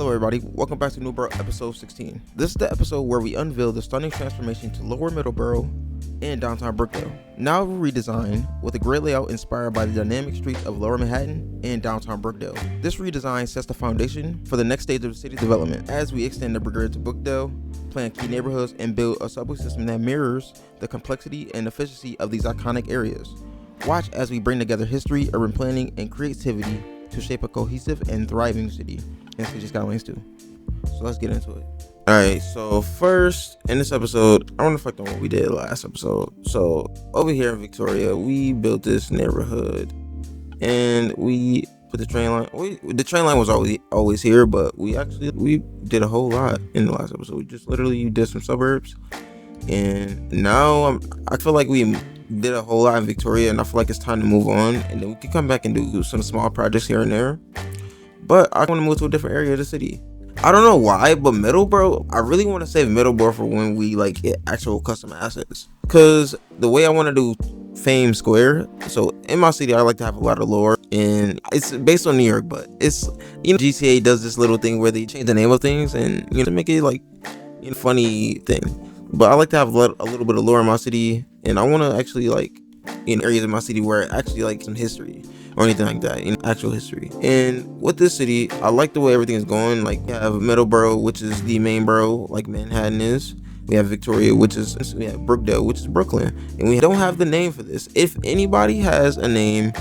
Hello everybody, welcome back to New Borough episode 16. This is the episode where we unveil the stunning transformation to Lower Middleborough and downtown Brookdale. Now redesigned with a great layout inspired by the dynamic streets of Lower Manhattan and downtown Brookdale. This redesign sets the foundation for the next stage of the city's development as we extend the Brigade to Brookdale, plan key neighborhoods, and build a subway system that mirrors the complexity and efficiency of these iconic areas. Watch as we bring together history, urban planning, and creativity to shape a cohesive and thriving city. And City Skylines too. So let's get into it. Alright, so first in this episode, I want to reflect on what we did last episode. So over here in Victoria, we built this neighborhood and we put the train line. The train line was always here, but we did a whole lot in the last episode. We just literally did some suburbs, and now I feel like we did a whole lot in Victoria, and I feel like it's time to move on, and then we can come back and do some small projects here and there. But I want to move to a different area of the city. I don't know why, but Middleborough, I really want to save Middleborough for when we like get actual custom assets. Because the way I want to do Fame Square, so in my city, I like to have a lot of lore. And it's based on New York, but it's, GTA does this little thing where they change the name of things and, to make it like, funny thing. But I like to have a little bit of lore in my city. And I want to actually like, in areas of my city where it actually like some history or anything like that, actual history. And with this city, I like the way everything is going. Like, we have Middleborough, which is the main borough, like Manhattan is. We have Victoria, we have Brookdale, which is Brooklyn. And we don't have the name for this. If anybody has a name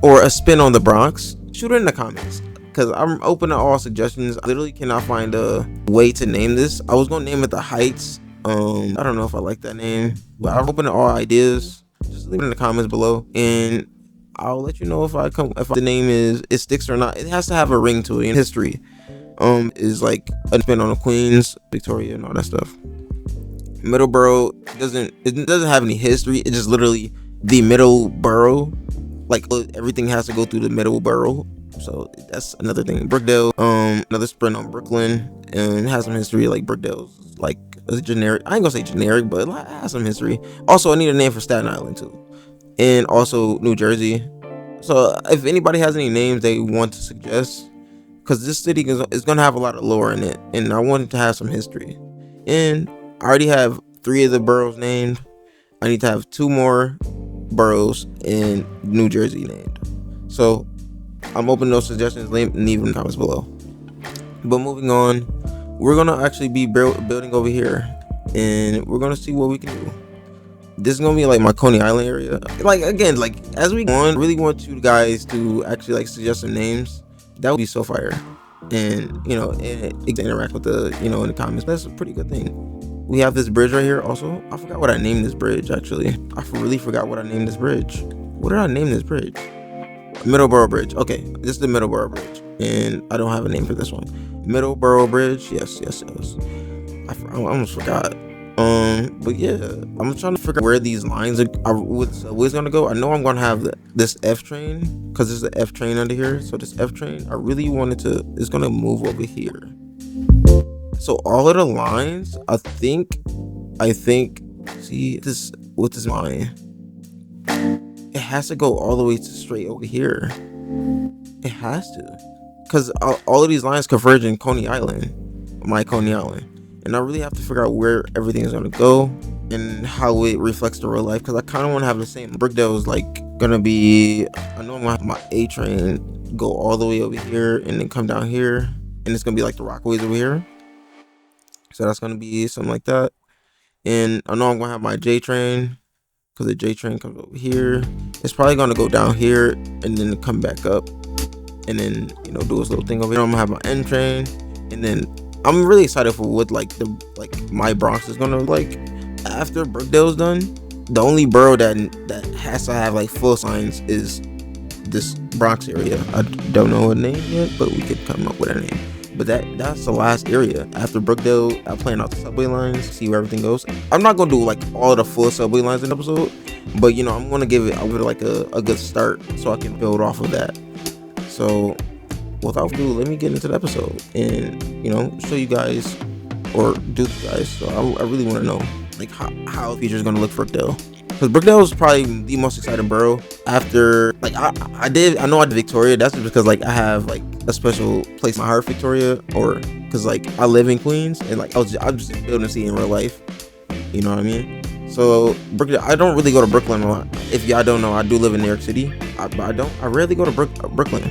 or a spin on the Bronx, shoot it in the comments, because I'm open to all suggestions. I literally cannot find a way to name this. I was gonna name it the Heights. I don't know if I like that name, but I'm open to all ideas. Just leave it in the comments below, and I'll let you know if the name it sticks or not. It has to have a ring to it. In history, is like a spin on the Queens, Victoria, and all that stuff. Middleborough doesn't have any history. It's just literally the middle borough. Like, everything has to go through the middle borough. So that's another thing. Brookdale, another spin on Brooklyn, and it has some history. Like, Brookdale's like a generic. I ain't gonna say generic, but it has some history. Also, I need a name for Staten Island too, and also New Jersey. So if anybody has any names they want to suggest, because this city is gonna have a lot of lore in it, and I want it to have some history. And I already have 3 of the boroughs named. I need to have 2 more boroughs in New Jersey named. So I'm open to those suggestions. Leave them in the comments below. But moving on, we're gonna actually be building over here, and we're gonna see what we can do. This is gonna be like my Coney Island area. Like, again, like as we go on, I really want you guys to actually like suggest some names. That would be so fire. And and interact with the in the comments. That's a pretty good thing. We have this bridge right here. Also, I forgot what I named this bridge. Actually, I really forgot what I named this bridge. What did I name this bridge? Middleborough Bridge. Okay, this is the Middleborough Bridge, and I don't have a name for this one. Middleborough Bridge. Yes. I almost forgot. But yeah, I'm trying to figure out where these lines are where's gonna go. I know I'm gonna have this F train, because there's the F train under here. So this F train, I really wanted it's gonna move over here. So all of the lines, I think, see this with this line, it has to go all the way to straight over here. It has to, because all of these lines converge in Coney Island, my Coney Island. And I really have to figure out where everything is going to go and how it reflects the real life, because I kind of want to have the same. Brookdale is like going to be, I know I'm going to have my A train go all the way over here and then come down here, and it's going to be like the Rockaways over here. So that's going to be something like that. And I know I'm going to have my J train, because the J train comes over here. It's probably going to go down here and then come back up, and then do its little thing over here. I'm going to have my N train, and then I'm really excited for what my Bronx is gonna look like after Brookdale's done. The only borough that has to have like full signs is this Bronx area. I don't know a name yet, but we could come up with a name. But that's the last area. After Brookdale, I plan out the subway lines, see where everything goes. I'm not gonna do like all the full subway lines in the episode, but I'm gonna give it like a good start so I can build off of that. So without further ado, let me get into the episode and show you guys, or do you guys. So I really want to know like how the future is going to look for Brookdale. because Brookdale is probably the most exciting borough after, like, I know I did Victoria. That's just because, like, I have, like, a special place in my heart, Victoria, or because, like, I live in Queens, and, like, I'm just building a city in real life. You know what I mean? So Brookdale, I don't really go to Brooklyn a lot. If y'all don't know, I do live in New York City, but I rarely go to Brooklyn.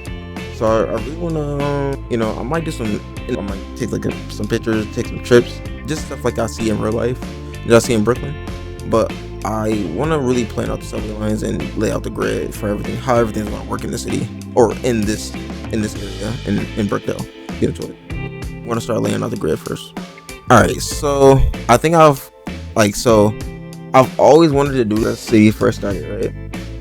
So I really wanna, I might do some, I might take, like, some pictures, take some trips, just stuff like I see in real life that I see in Brooklyn. But I want to really plan out the subway lines and lay out the grid for everything, how everything's going to work in the city, or in this area in Brookdale. Get into it. I'm going to start laying out the grid first. All right, so I think I've always wanted to do that city first started,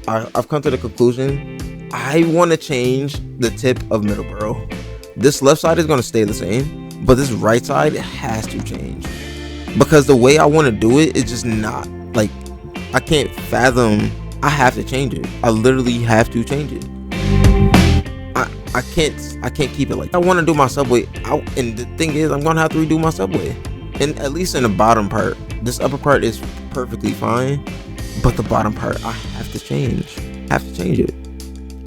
right? I've come to the conclusion I want to change the tip of Middleborough. This left side is going to stay the same, but this right side has to change, because the way I want to do it is just not, like, I can't fathom. I have to change it. I literally have to change it. I can't keep it like that. I want to do my subway out, and the thing is, I'm gonna have to redo my subway, and at least in the bottom part. This upper part is perfectly fine, but the bottom part I have to change. I have to change it.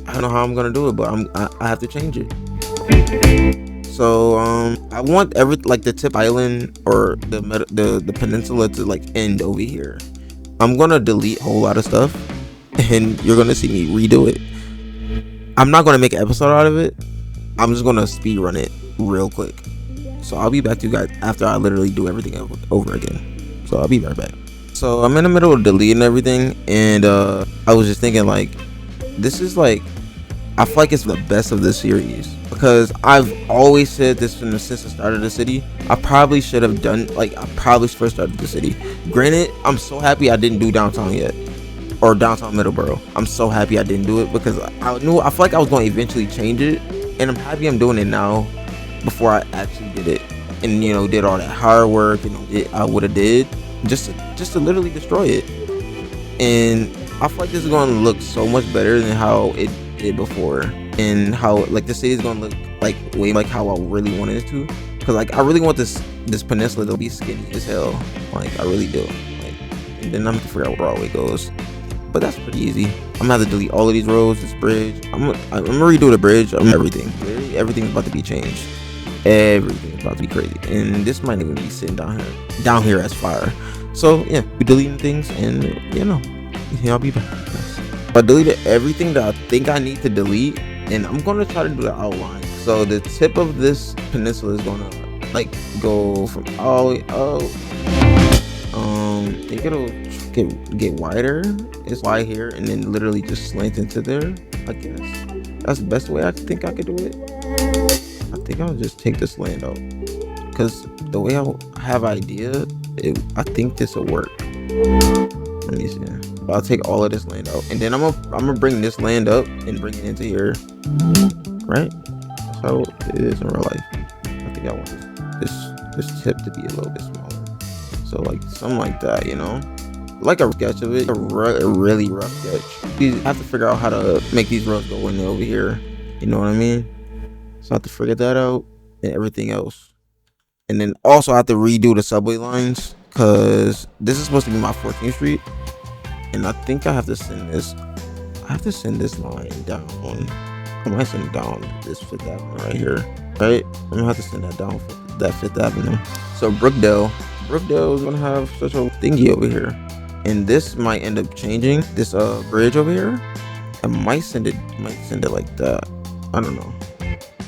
I don't know how I'm gonna do it, but I have to change it. So I want the tip island or the peninsula to, like, end over here. I'm gonna delete a whole lot of stuff, and you're gonna see me redo it. I'm not gonna make an episode out of it. I'm just gonna speed run it real quick. So I'll be back to you guys after I literally do everything over again. So I'll be right back. So I'm in the middle of deleting everything, and I was just thinking, like, this is, like, I feel like it's the best of the series, because I've always said this since the start of the city. I probably should have done, like, I probably first started the city. Granted, I'm so happy I didn't do downtown yet, or downtown Middleborough. I'm so happy I didn't do it, because I feel like I was going to eventually change it, and I'm happy I'm doing it now before I actually did it, and did all that hard work, I would have did just to literally destroy it. And I feel like this is going to look so much better than how it did before, and how, like, the city is going to look, like, way like how I really wanted it to, because, like, I really want this peninsula to be skinny as hell. Like, I really do. Like, and then I'm gonna figure out where Broadway goes, but that's pretty easy. I'm gonna have to delete all of these roads, this bridge. I'm gonna redo the bridge. Everything. Literally everything's about to be changed. Everything's about to be crazy, and this might even be sitting down here as fire. So yeah, we deleting things, and I'll be back. I deleted everything that I think I need to delete, and I'm gonna try to do the outline. So the tip of this peninsula is gonna, like, go from all the way up. I think it'll get wider. It's wide here, and then literally just slant into there. I guess that's the best way I think I could do it. I think I'll just take this land out, because the way I have idea, I think this will work. Let me see. I'll take all of this land out, and then I'm gonna bring this land up and bring it into here. Right? That's how it is in real life. I think I want this tip to be a little bit smaller. So, like, something like that, like a sketch of it, a really rough sketch. You have to figure out how to make these roads go in over here. You know what I mean? So I have to figure that out and everything else. And then also I have to redo the subway lines, because this is supposed to be my 14th Street. And I think I have to send this line down. I might send it down this 5th Avenue right here. Right? I'm gonna have to send that down for that 5th Avenue. So Brookdale is gonna have such a thingy over here. And this might end up changing this bridge over here. I might send it like that. I don't know.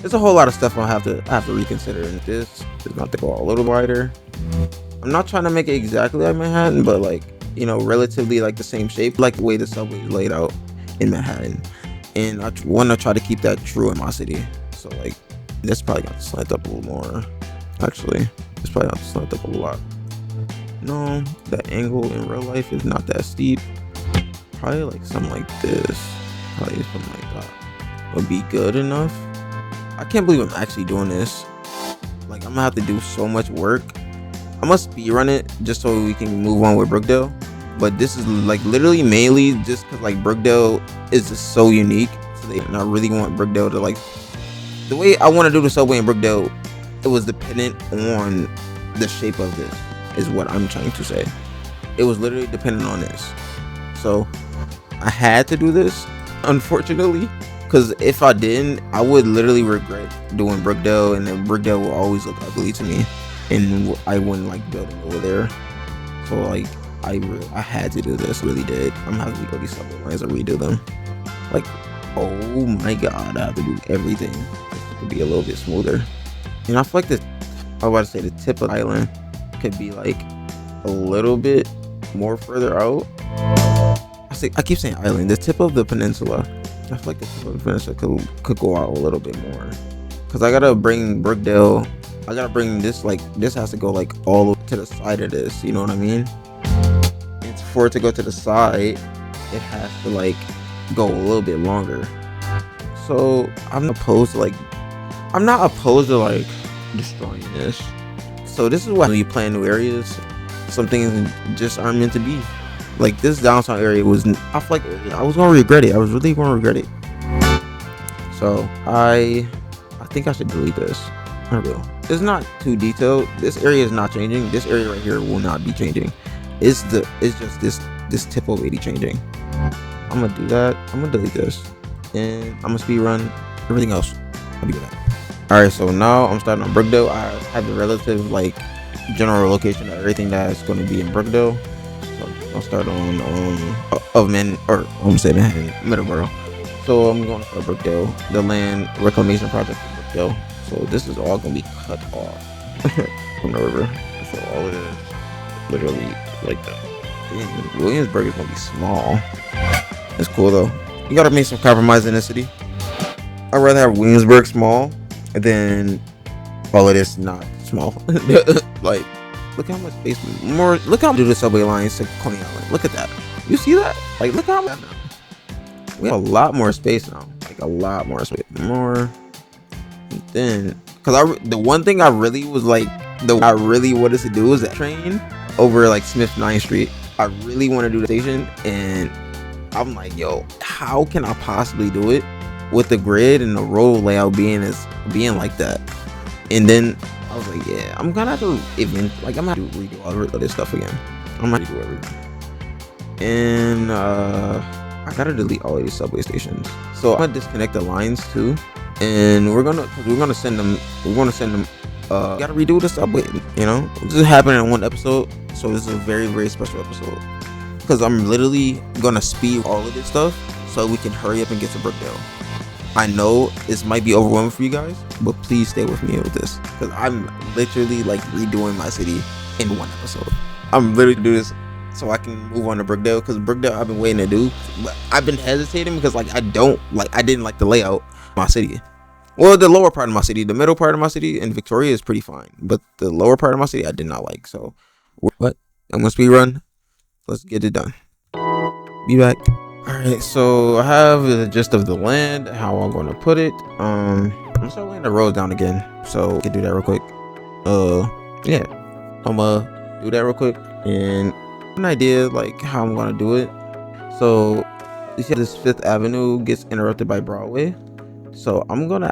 There's a whole lot of stuff I have to reconsider, and this is gonna have to go a little wider. I'm not trying to make it exactly like Manhattan, but, like, relatively like the same shape, like the way the subway is laid out in Manhattan. And I want to try to keep that true in my city. So, like, this probably got to slant up a little more. Actually, this probably got to slant up a lot. No, the angle in real life is not that steep. Probably like something like this. Probably something like that would be good enough. I can't believe I'm actually doing this. Like, I'm gonna have to do so much work. I must speedrun it just so we can move on with Brookdale. But this is, like, literally mainly just because, like, Brookdale is just so unique. And I really want Brookdale to, like, the way I want to do the subway in Brookdale, it was dependent on the shape of this, is what I'm trying to say. It was literally dependent on this. So I had to do this, unfortunately, because if I didn't, I would literally regret doing Brookdale, and then Brookdale will always look ugly to me, and I wouldn't like building over there. So like I had to do this, really did. I'm having to go these subway lines and redo them. Like, oh my god, I have to do everything. It could be a little bit smoother. And I feel like I was about to say the tip of the island could be like a little bit more further out. I keep saying island. The tip of the peninsula. I feel like the tip of the peninsula could go out a little bit more. Cause I gotta bring Brookdale. I gotta bring this, like, this has to go like all to the side of this. You know what I mean? And for it to go to the side, it has to like go a little bit longer. So I'm not opposed to like destroying this. So this is why when you plan new areas, some things just aren't meant to be. Like this downtown area I feel like I was gonna regret it. I was really gonna regret it. So I think I should delete this. I will. It's not too detailed. This area is not changing. This area right here will not be changing. It's just this tip of 80 changing. I'm gonna do that. I'm gonna delete this, and I'm gonna speed run everything else. I'll be back. All right, so now I'm starting on Brookdale. I have the relative like general location of everything that's going to be in Brookdale. So I'll start on Middleborough. So I'm going for Brookdale, the land reclamation project in Brookdale. So this is all going to be cut off from the river. So all of it is literally like that. And Williamsburg is going to be small. It's cool though. You got to make some compromise in the city. I'd rather have Williamsburg small than all of this not small. Like, look how much space more. Look how we do the subway lines to Coney Island. Look at that. You see that? Like, look how much. We have a lot more space now. Like a lot more space. More. And then, cause the one thing I really wanted to do was that train over like Smith 9th Street. I really want to do the station, and I'm like, yo, how can I possibly do it with the grid and the road layout being like that? And then I was like, yeah, I'm gonna have to redo all of this stuff again. I'm gonna do everything, and I gotta delete all of these subway stations. So I'm gonna disconnect the lines too, and we're gonna send them. Gotta redo the subway. You know, this is happening in one episode, so this is a very, very special episode because I'm literally gonna speed all of this stuff so we can hurry up and get to Brookdale. I know this might be overwhelming for you guys, but please stay with me with this because I'm literally like redoing my city in one episode. I'm literally doing this so I can move on to Brookdale, because Brookdale I've been waiting to do, but I've been hesitating because like I didn't like the layout of my city. Well, the lower part of my city, the middle part of my city in Victoria is pretty fine, but the lower part of my city I did not like. So what? I'm gonna speed run. Let's get it done. Be back. Alright, so I have the gist of the land, how I'm going to put it. I'm gonna start laying the road down again, so we can do that real quick. Yeah, I'm gonna do that real quick and an idea like how I'm gonna do it. So you see this 5th Avenue gets interrupted by Broadway, so I'm gonna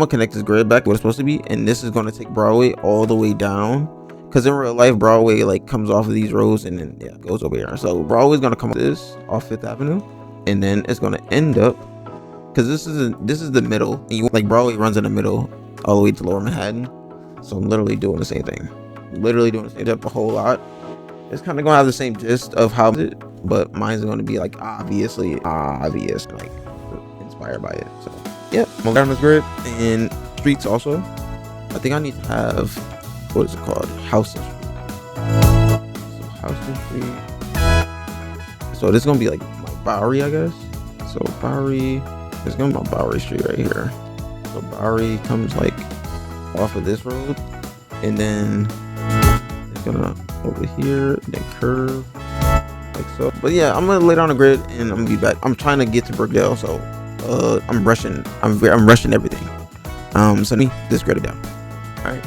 connect this grid back to what it's supposed to be, and this is gonna take Broadway all the way down. Because in real life, Broadway like comes off of these roads and then goes over here. So Broadway's gonna come off 5th Avenue, and then it's gonna end up, because this is the middle, and like Broadway runs in the middle all the way to Lower Manhattan. So I'm literally doing the same thing, a whole lot. It's kind of gonna have the same gist of how it, but mine's gonna be like obvious, like inspired by it. So yeah, I'm going down this grid and streets also. I think I need to have, what is it called? Houston Street. So Houston Street. So this is gonna be like my Bowery, I guess. So Bowery, it's gonna be my Bowery Street right here. So Bowery comes like off of this road, and then it's gonna over here, then curve like so. But yeah, I'm gonna lay down a grid and I'm gonna be back. I'm trying to get to Brookdale, so I'm rushing. I'm rushing everything. So let me just grid it down. All right.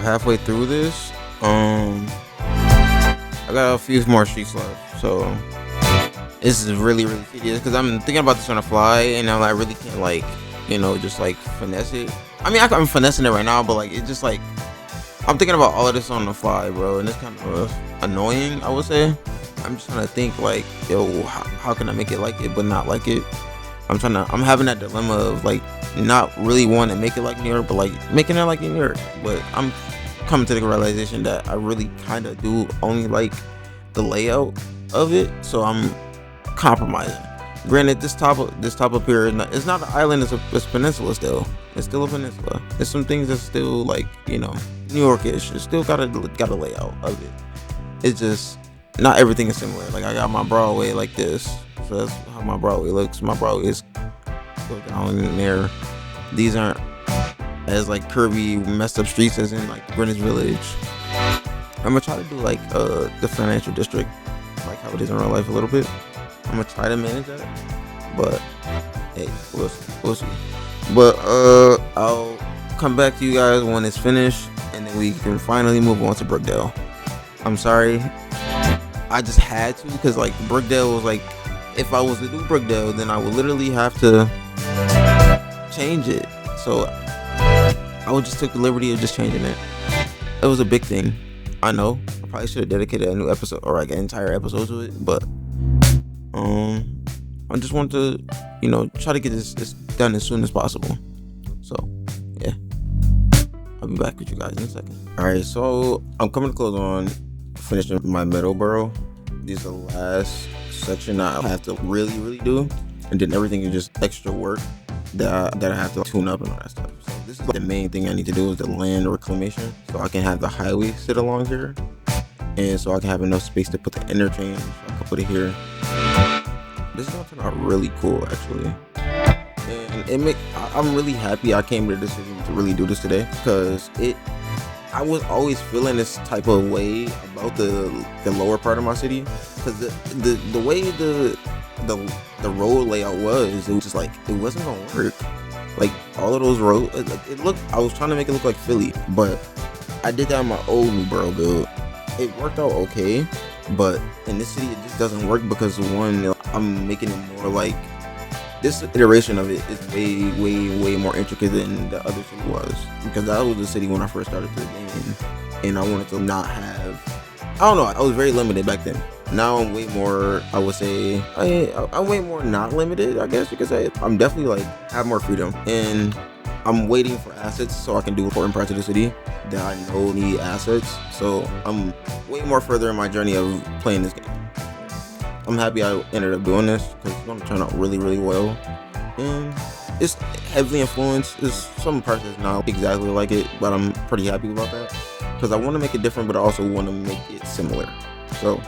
halfway through this. I got a few more streets left, so this is really tedious because I'm thinking about this on the fly, and I really can't just finesse it. I mean, I'm finessing it right now, but it's just I'm thinking about all of this on the fly, bro, and it's kind of annoying, I would say. I'm just trying to think yo, how can I make it like it but not like it? I'm having that dilemma of not really wanting to make it like New York, but making it like New York. But I'm coming to the realization that I really kind of do only like the layout of it, so I'm compromising. Granted, this top up here it's not an island, it's a peninsula still. It's still a peninsula. There's some things that's still New Yorkish. It's still got a layout of it. It's just not everything is similar. I got my Broadway like this, so that's how my Broadway looks. My Broadway is go down in there. These aren't as curvy, messed up streets as in Greenwich Village. I'm gonna try to do the financial district, how it is in real life a little bit. I'm gonna try to manage that, but hey, we'll see. But I'll come back to you guys when it's finished, and then we can finally move on to Brookdale. I'm sorry, I just had to, because Brookdale was if I was to do Brookdale, then I would literally have to change it. So I just took the liberty of just changing it. It was a big thing, I know. I probably should have dedicated a new episode or an entire episode to it, but I just want to try to get this done as soon as possible. So yeah, I'll be back with you guys in a second. Alright, so I'm coming to close on finishing my middle borough. This is the last section I have to really do, and then everything is just extra work that I have to tune up and all that stuff. So this is the main thing I need to do is the land reclamation, so I can have the highway sit along here, and so I can have enough space to put the interchange. I can put it here. This is gonna turn out really cool, actually, and I'm really happy I came to the decision to really do this today, because I was always feeling this type of way about the lower part of my city, because the way the road layout was, it was just it wasn't gonna work. All of those roads, it looked, I was trying to make it look like Philly, but I did that in my old New Borough build. It worked out okay, but in this city it just doesn't work because one, I'm making it more this iteration of it is way more intricate than the other city was, because that was the city when I first started the game, and I wanted to not have, I don't know, I was very limited back then. Now I'm way more, I would say, I'm way more not limited, I guess you could say. I'm definitely have more freedom, and I'm waiting for assets so I can do important parts of the city that I know need assets. So I'm way more further in my journey of playing this game. I'm happy I ended up doing this because it's going to turn out really well, and it's heavily influenced. There's some parts that's not exactly like it, but I'm pretty happy about that because I want to make it different, but I also want to make it similar. So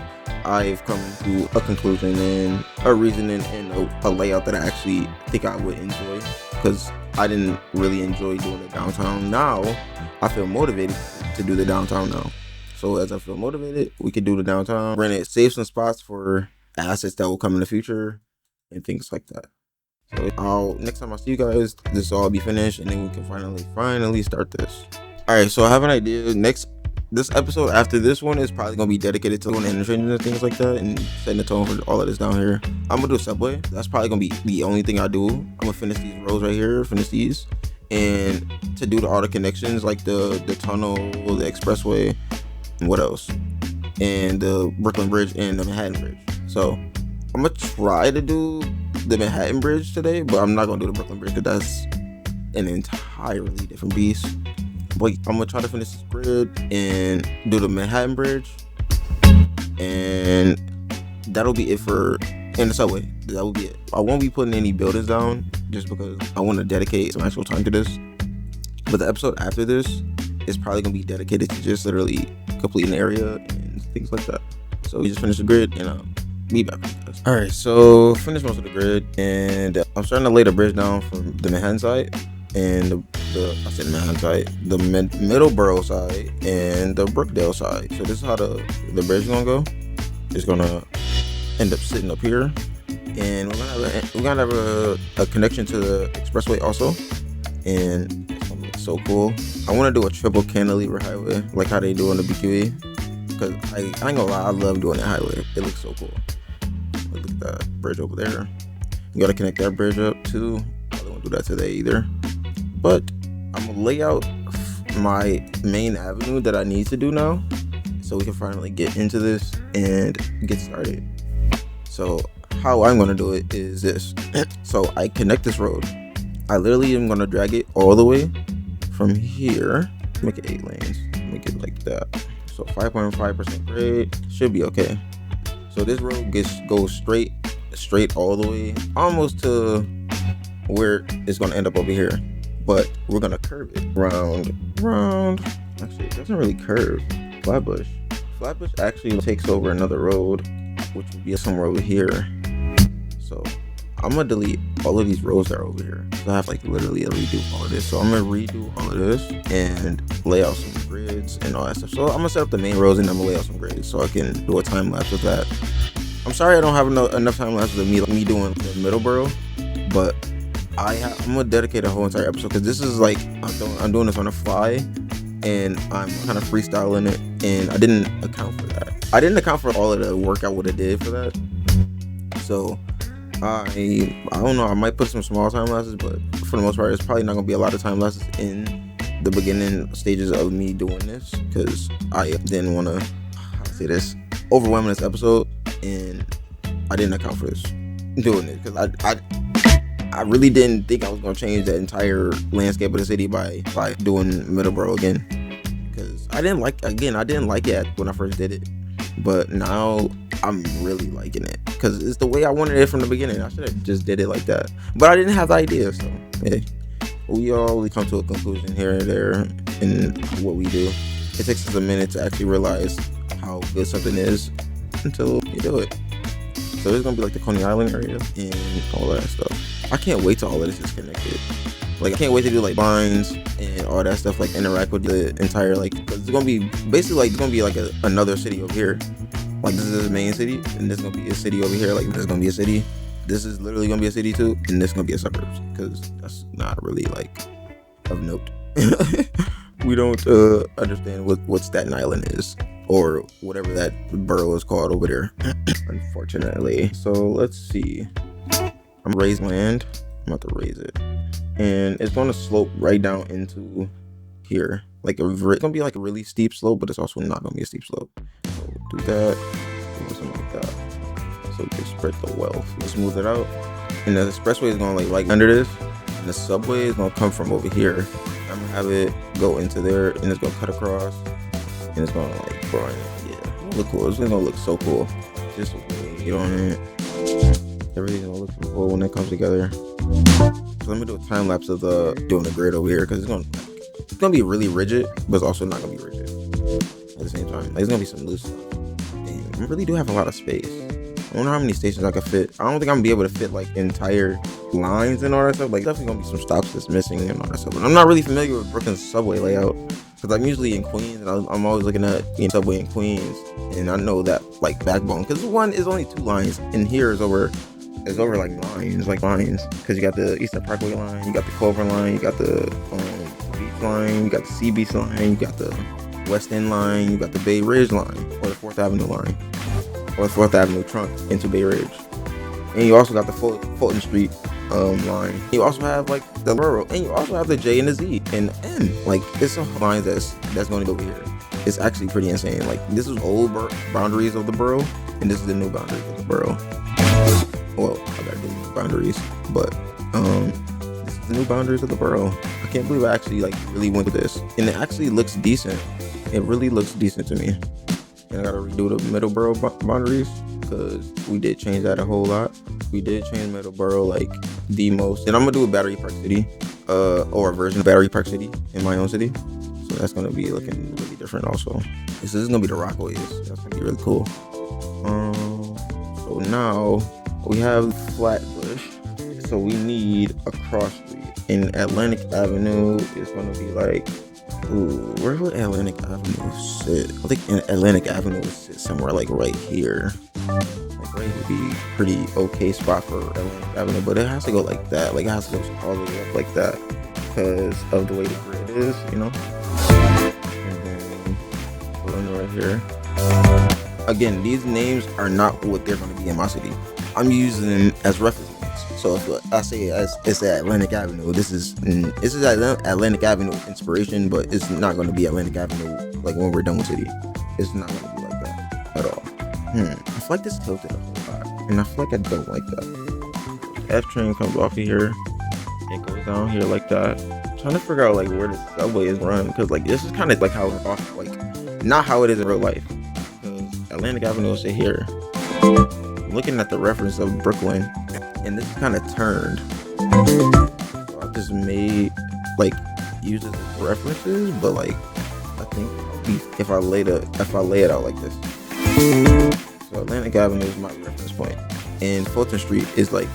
I've come to a conclusion and a reasoning and a layout that I actually think I would enjoy, because I didn't really enjoy doing the downtown. Now I feel motivated to do the downtown now. So as I feel motivated, we can do the downtown. Granted, save some spots for assets that will come in the future and things like that. So next time I see you guys, this will all be finished, and then we can finally start this. All right, so I have an idea. This episode after this one is probably gonna be dedicated to doing interchanges and things like that, and setting the tone for all of this down here. I'm gonna do a subway. That's probably gonna be the only thing I do. I'm gonna finish these roads right here, finish these, and to do all the connections like the tunnel, the expressway, and what else, and the Brooklyn Bridge and the Manhattan Bridge. So I'm gonna try to do the Manhattan Bridge today, but I'm not gonna do the Brooklyn Bridge because that's an entirely different beast. But I'm gonna try to finish this grid and do the Manhattan Bridge, and that'll be it for in the subway. That will be it. I won't be putting any buildings down just because I want to dedicate some actual time to this. But the episode after this is probably gonna be dedicated to just literally completing the area and things like that. So we just finished the grid, and be back with you guys. All right, so finished most of the grid, and I'm starting to lay the bridge down from the Manhattan side and I said Manhattan side, the middle borough side, and the Brookdale side. So this is how the bridge is gonna go. It's gonna end up sitting up here, and we're gonna have a connection to the expressway also, and it's gonna look so cool. I want to do a triple cantilever highway, like how they do on the BQE. Because I ain't gonna lie, I love doing that highway. It looks so cool. Look at that bridge over there. You gotta connect that bridge up too. I don't want to do that today either. But I'm gonna lay out my main avenue that I need to do now, so we can finally get into this and get started. So how I'm gonna do it is this. So I connect this road. I literally am gonna drag it all the way from here. Make it 8 lanes. Make it like that. So 5.5% grade should be okay. So this road goes straight all the way, almost to where it's gonna end up over here. But we're gonna curve it round. Actually, it doesn't really curve. Flatbush actually takes over another road, which would be somewhere over here. So I'm gonna delete all of these roads that are over here. So I have like literally redo all of this. So I'm gonna redo all of this and lay out some grids and all that stuff. So I'm gonna set up the main roads and I'm gonna lay out some grids so I can do a time lapse of that. I'm sorry I don't have enough time lapse of me doing the middle borough, but I'm gonna dedicate a whole entire episode because this is like I'm doing this on the fly and I'm kind of freestyling it, and I didn't account for that. I didn't account for all of the work I would have did for that. So I don't know. I might put some small time lapses, but for the most part, it's probably not gonna be a lot of time lapses in the beginning stages of me doing this because I didn't want to overwhelm this episode, and I didn't account for this doing it because I really didn't think I was gonna change the entire landscape of the city by doing Middleborough again, because I didn't like it when I first did it, but now I'm really liking it because it's the way I wanted it from the beginning. I should have just did it like that, but I didn't have the idea. So hey, we all come to a conclusion here and there in what we do. It takes us a minute to actually realize how good something is until you do it. So there's gonna be like the Coney Island area and all that stuff. I can't wait till all of this is connected. Like I can't wait to do like lines and all that stuff, like interact with the entire cause it's gonna be basically like it's gonna be like another city over here. Like this is the main city, and this is gonna be a city over here. Like this is gonna be a city. This is literally gonna be a city too, and this is gonna be a suburbs, because that's not really like of note. We don't understand what Staten Island is, or whatever that borough is called over there, unfortunately. So let's see. I'm raised land. I'm about to raise it, and it's going to slope right down into here. Like it's gonna be like a really steep slope, but it's also not gonna be a steep slope. So do that, do something like that, so we can spread the wealth. Smooth it out, and the expressway is gonna like under this, and the subway is gonna come from over here. I'm gonna have it go into there, and it's gonna cut across, and it's gonna like grind. Yeah, it'll look cool. It's gonna look so cool. Just get on it. Everything's gonna look so cool when it comes together. So let me do a time lapse of doing the grid over here, because it's gonna be really rigid, but it's also not gonna be rigid at the same time. Like, there's gonna be some loose stuff. And I really do have a lot of space. I wonder how many stations I can fit. I don't think I'm gonna be able to fit like entire lines and all that stuff. Like definitely gonna be some stops that's missing and all that stuff. But I'm not really familiar with Brooklyn's subway layout, because I'm usually in Queens, and I'm always looking at subway in Queens, and I know that like backbone, because one is only 2 lines, and here is over like lines, because you got the Eastern Parkway line, you got the Clover line, you got the Beach line, you got the Sea Beach line, you got the West End line, you got the Bay Ridge line, or the 4th Avenue line, or the 4th Avenue trunk into Bay Ridge, and you also got the Fulton Street line. You also have like the Borough, and you also have the J and the Z and the M. Like it's some lines that's going to go over here. It's actually pretty insane. Like this is old boundaries of the borough, and this is the new boundaries of the borough. Well, I got new boundaries, but this is the new boundaries of the borough. I can't believe I actually like really went with this, and it actually looks decent. It really looks decent to me. And I gotta redo the middle borough boundaries, because we did change that a whole lot. We did change middle borough like the most, and I'm gonna do a Battery Park City, or a version of Battery Park City in my own city. So that's gonna be looking really different also. This is gonna be the Rockaways. That's gonna be really cool. So now we have Flatbush, so we need a cross street. In Atlantic Avenue, it's gonna be like, ooh, where would Atlantic Avenue sit? I think Atlantic Avenue would sit somewhere like right here. Like right would be pretty okay spot for Atlantic Avenue, but it has to go like that. Like it has to go all the way up like that. because of the way the grid is, you know. And then one right here. Again, these names are not what they're going to be in my city. I'm using them as reference names. So if I say it's at Atlantic Avenue, this is Atlantic Avenue inspiration, but it's not going to be Atlantic Avenue like when we're done with city. It's not going to be like that at all. I feel like this tilted a whole lot, and I feel like I don't like that. F train comes off of here, it goes down here like that. I'm trying to figure out like where the subway is run, because like this is kind of like how it's off, like not how it is in real life. Because Atlantic Avenue is here. Looking at the reference of Brooklyn, and this kind of turned. So I just made like use it as references, but like I think if I lay it out like this. So Atlantic Avenue is my reference point, and Fulton Street is like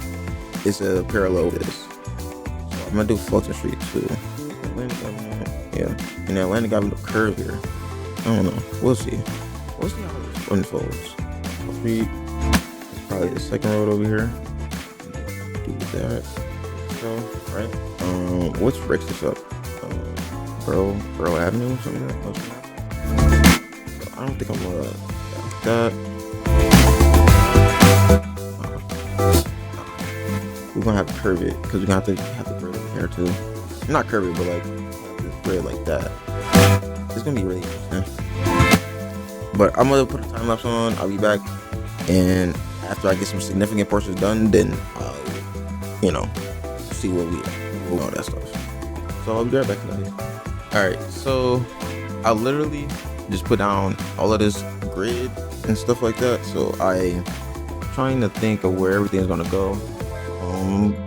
it's a parallel to this. So I'm gonna do Fulton Street too. Atlantic Avenue, yeah, and the Atlantic Avenue curve here. I don't know. We'll see. We'll see how this unfolds. Street. Probably the second road over here. Do that. So, right? What's Rex this up? Borough Avenue, something like that. So I don't think I'm gonna like that. We're gonna have to curve it because we're gonna have to curve it here too. Not curve it, but like have to spread like that. It's gonna be really interesting. But I'm gonna put a time lapse on. I'll be back, and after I get some significant portions done, then I'll, see what we all that stuff. So I'll be right back tonight. Alright, so I literally just put down all of this grid and stuff like that. So I'm trying to think of where everything's gonna go.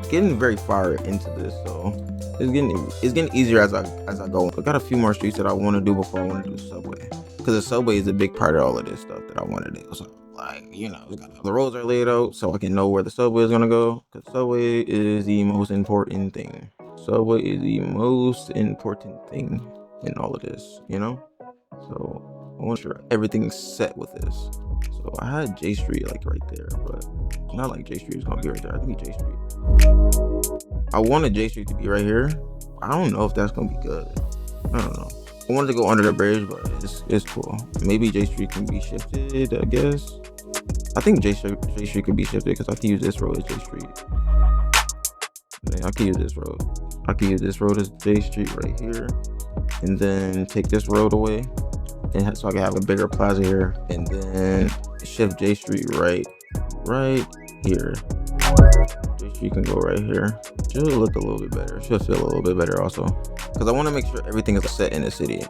Getting very far into this, so it's getting easier as I go. I got a few more streets that I want to do before I want to do the subway, because the subway is a big part of all of this stuff that I want to do. So like, the roads are laid out so I can know where the subway is gonna go, because subway is the most important thing. Subway is the most important thing in all of this, So I want to make sure everything's set with this. So I had J Street like right there, but it's not like J Street is gonna be right there. I think J Street. I wanted J Street to be right here. I don't know if that's gonna be good. I don't know. I wanted to go under the bridge, but it's cool. Maybe J Street can be shifted, I guess. I think J Street could be shifted because I can use this road as J Street. I can use this road. I can use this road as J Street right here, and then take this road away, and so I can have a bigger plaza here, and then shift J Street right here. J Street can go right here. Should look a little bit better. Should feel a little bit better also, because I want to make sure everything is set in the city,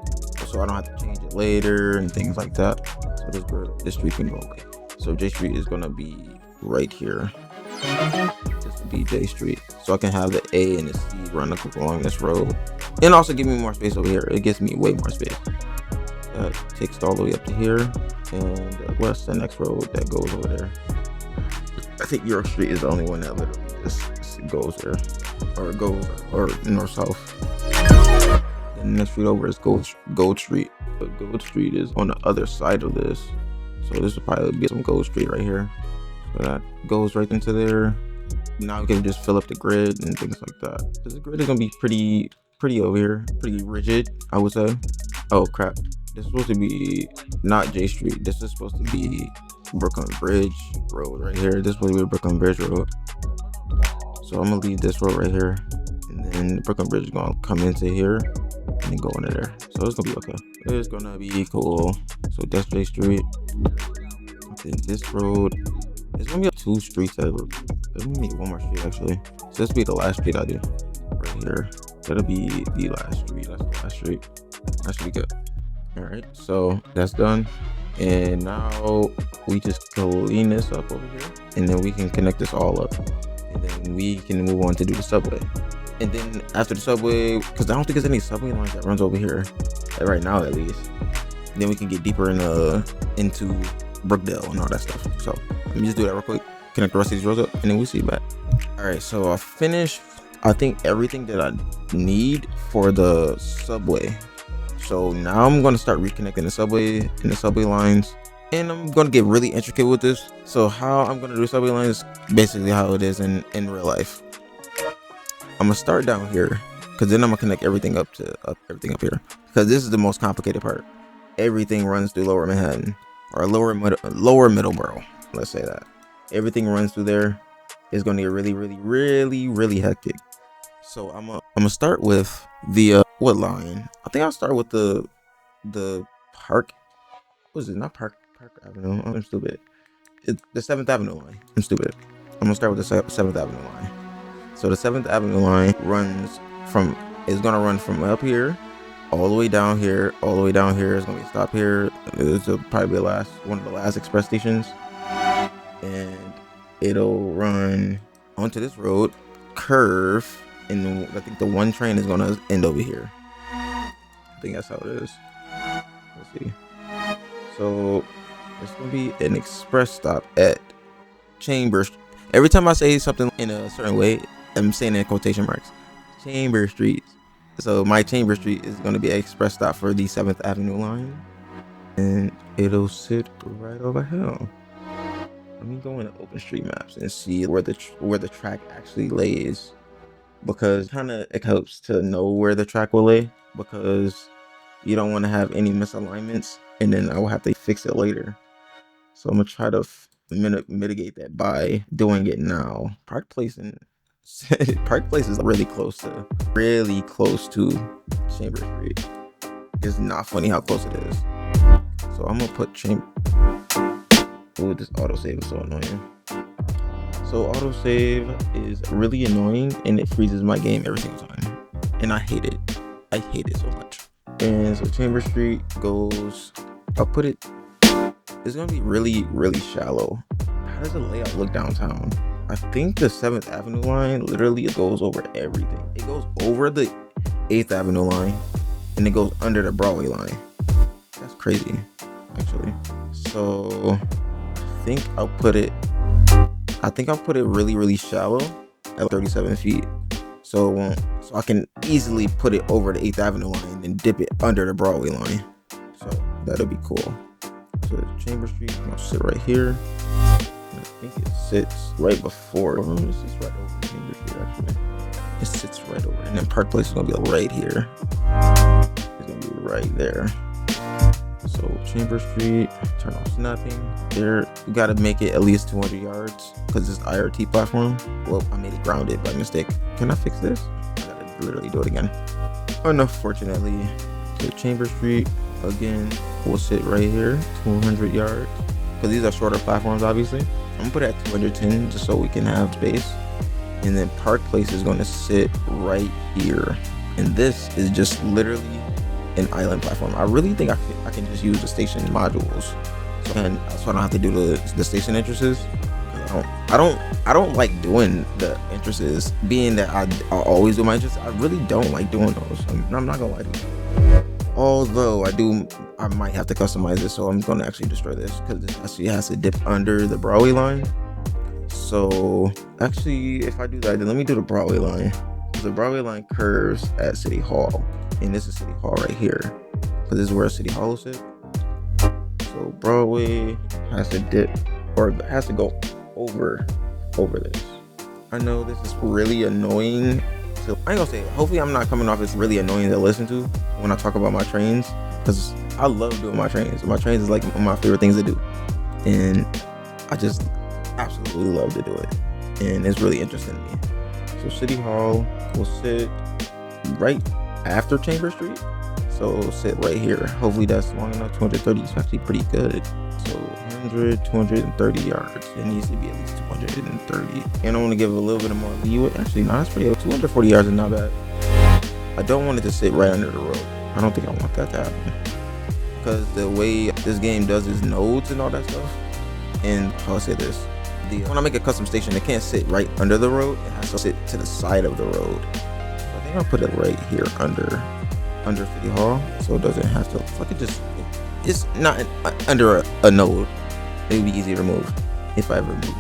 so I don't have to change it later and things like that. So this street can go away. So J Street is gonna be right here. This will be J Street, so I can have the A and the C run along this road, and also give me more space over here. It gives me way more space. That takes it all the way up to here, and what's the next road that goes over there? I think York Street is the only one that literally just goes there, or north south. The next street over is Gold Street. But Gold Street is on the other side of this, so this will probably be some Gold Street right here. So that goes right into there. Now we can just fill up the grid and things like that. This grid is gonna be pretty over here, pretty rigid, I would say. Oh crap! This is supposed to be not J Street. This is supposed to be Brooklyn Bridge Road right here. This is supposed to be Brooklyn Bridge Road. So I'm gonna leave this road right here, and then the Brooklyn Bridge is gonna come into here and then go into there. So it's gonna be okay. It's gonna be cool. So that's J Street. Then this road. It's gonna be 2 streets. There's gonna be one more street actually. So this will be the last street I do right here. That'll be the last street. That's the last street. That should be good. All right, so that's done, and now we just clean this up over here, and then we can connect this all up, and then we can move on to do the subway. And then after the subway, because I don't think there's any subway lines that runs over here right now, at least. Then we can get deeper into Brookdale and all that stuff. So let me just do that real quick, connect the rest of these roads up, and then we'll see you back. All right, so I finished, I think, everything that I need for the subway. So now I'm going to start reconnecting the subway and the subway lines, and I'm going to get really intricate with this. So how I'm going to do subway lines is basically how it is in real life. I'm going to start down here, because then I'm gonna connect everything up here, because this is the most complicated part. Everything runs through Lower Manhattan, or lower middle borough. Let's say that everything runs through there. It's gonna get really hectic. So I'm gonna start with the what line? I think I'll start with the Park. What is it? Not Park Avenue. I'm stupid. It's the 7th Avenue line. I'm stupid. I'm gonna start with the 7th Avenue line. So the 7th Avenue line is gonna run from up here all the way down here, all the way down here. It's gonna be a stop here. It's probably one of the last express stations, and it'll run onto this road, curve, and I think the one train is gonna end over here. I think that's how it is. Let's see. So it's gonna be an express stop at Chambers. Every time I say something in a certain way, I'm saying it in quotation marks. Chamber Street. So my Chamber Street is going to be an express stop for the 7th Avenue line, and it'll sit right over here. Let me go into OpenStreetMaps and see where the track actually lays, because it helps to know where the track will lay, because you don't want to have any misalignments, and then I will have to fix it later. So I'm gonna try to mitigate that by doing it now. Park Place is really close to Chamber Street. It's not funny how close it is. So I'm gonna put Ooh, this autosave is so annoying. So autosave is really annoying, and it freezes my game every single time, and I hate it. I hate it so much. And so Chamber Street goes. I'll put it. It's gonna be really shallow. How does the layout look downtown? I think the 7th Avenue line literally goes over everything. It goes over the 8th Avenue line, and it goes under the Broadway line. That's crazy, actually. So I think I'll put it really shallow at 37 feet. So I can easily put it over the 8th Avenue line and dip it under the Broadway line. So that'll be cool. So Chamber Street, I'll sit right here. I think it sits right before. It sits right over Chamber Street, actually. It sits right over. And then Park Place is going to be right here. It's going to be right there. So Chamber Street, turn off snapping. There, you got to make it at least 200 yards because it's IRT platform. Well, I made it grounded by mistake. Can I fix this? I got to literally do it again. Unfortunately. So Chamber Street, again, will sit right here, 200 yards. Because these are shorter platforms, obviously. I'm gonna put it at 210 just so we can have space. And then Park Place is gonna sit right here. And this is just literally an island platform. I really think I can just use the station modules. So I don't have to do the station entrances. I don't like doing the entrances, being that I always do my entrances. I really don't like doing those. I'm not gonna lie to you. Although I might have to customize this, so I'm gonna actually destroy this because this actually has to dip under the Broadway line. So actually, if I do that, then let me do the Broadway line. The Broadway line curves at City Hall, and this is City Hall right here, because this is where City Hall will sit. So Broadway has to dip, or has to go over this. I know this is really annoying. So I ain't gonna say it. Hopefully I'm not coming off as really annoying to listen to when I talk about my trains, because I love doing my trains. My trains is like one of my favorite things to do, and I just absolutely love to do it, and it's really interesting to me. So City Hall will sit right after Chamber Street, so it'll sit right here. Hopefully that's long enough. 230 is actually pretty good. So 230 yards. It needs to be at least 230. And I want to give it a little bit more leeway. Actually, no, that's pretty good. 240 yards is not bad. I don't want it to sit right under the road. I don't think I want that to happen, because the way this game does its nodes and all that stuff, and how I say this, when I make a custom station, it can't sit right under the road. It has to sit to the side of the road. So I think I'll put it right here under City Hall, so it doesn't have to. If I could just, it's not under a node. It would be easy to move if I ever move it.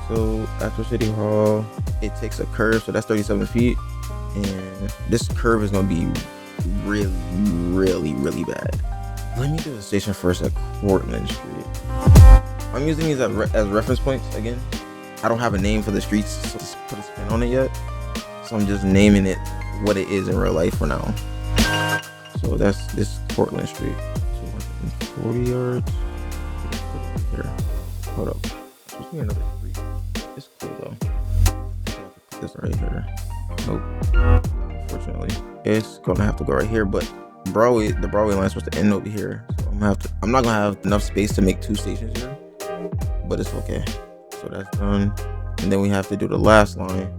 So after City Hall, it takes a curve, so that's 37 feet, and this curve is gonna be really bad. Let me do the station first at Cortlandt Street. I'm using these as reference points again. I don't have a name for the streets, so just put a spin on it yet. So I'm just naming it what it is in real life for now. So that's this Portland Street. 240 yards. Here. Hold up. Supposed to be another street. It's cool though. Put this right here. Nope. Unfortunately, it's gonna have to go right here. But the Broadway line is supposed to end over here. So I'm not gonna have enough space to make 2 stations here. But it's okay. So that's done. And then we have to do the last line,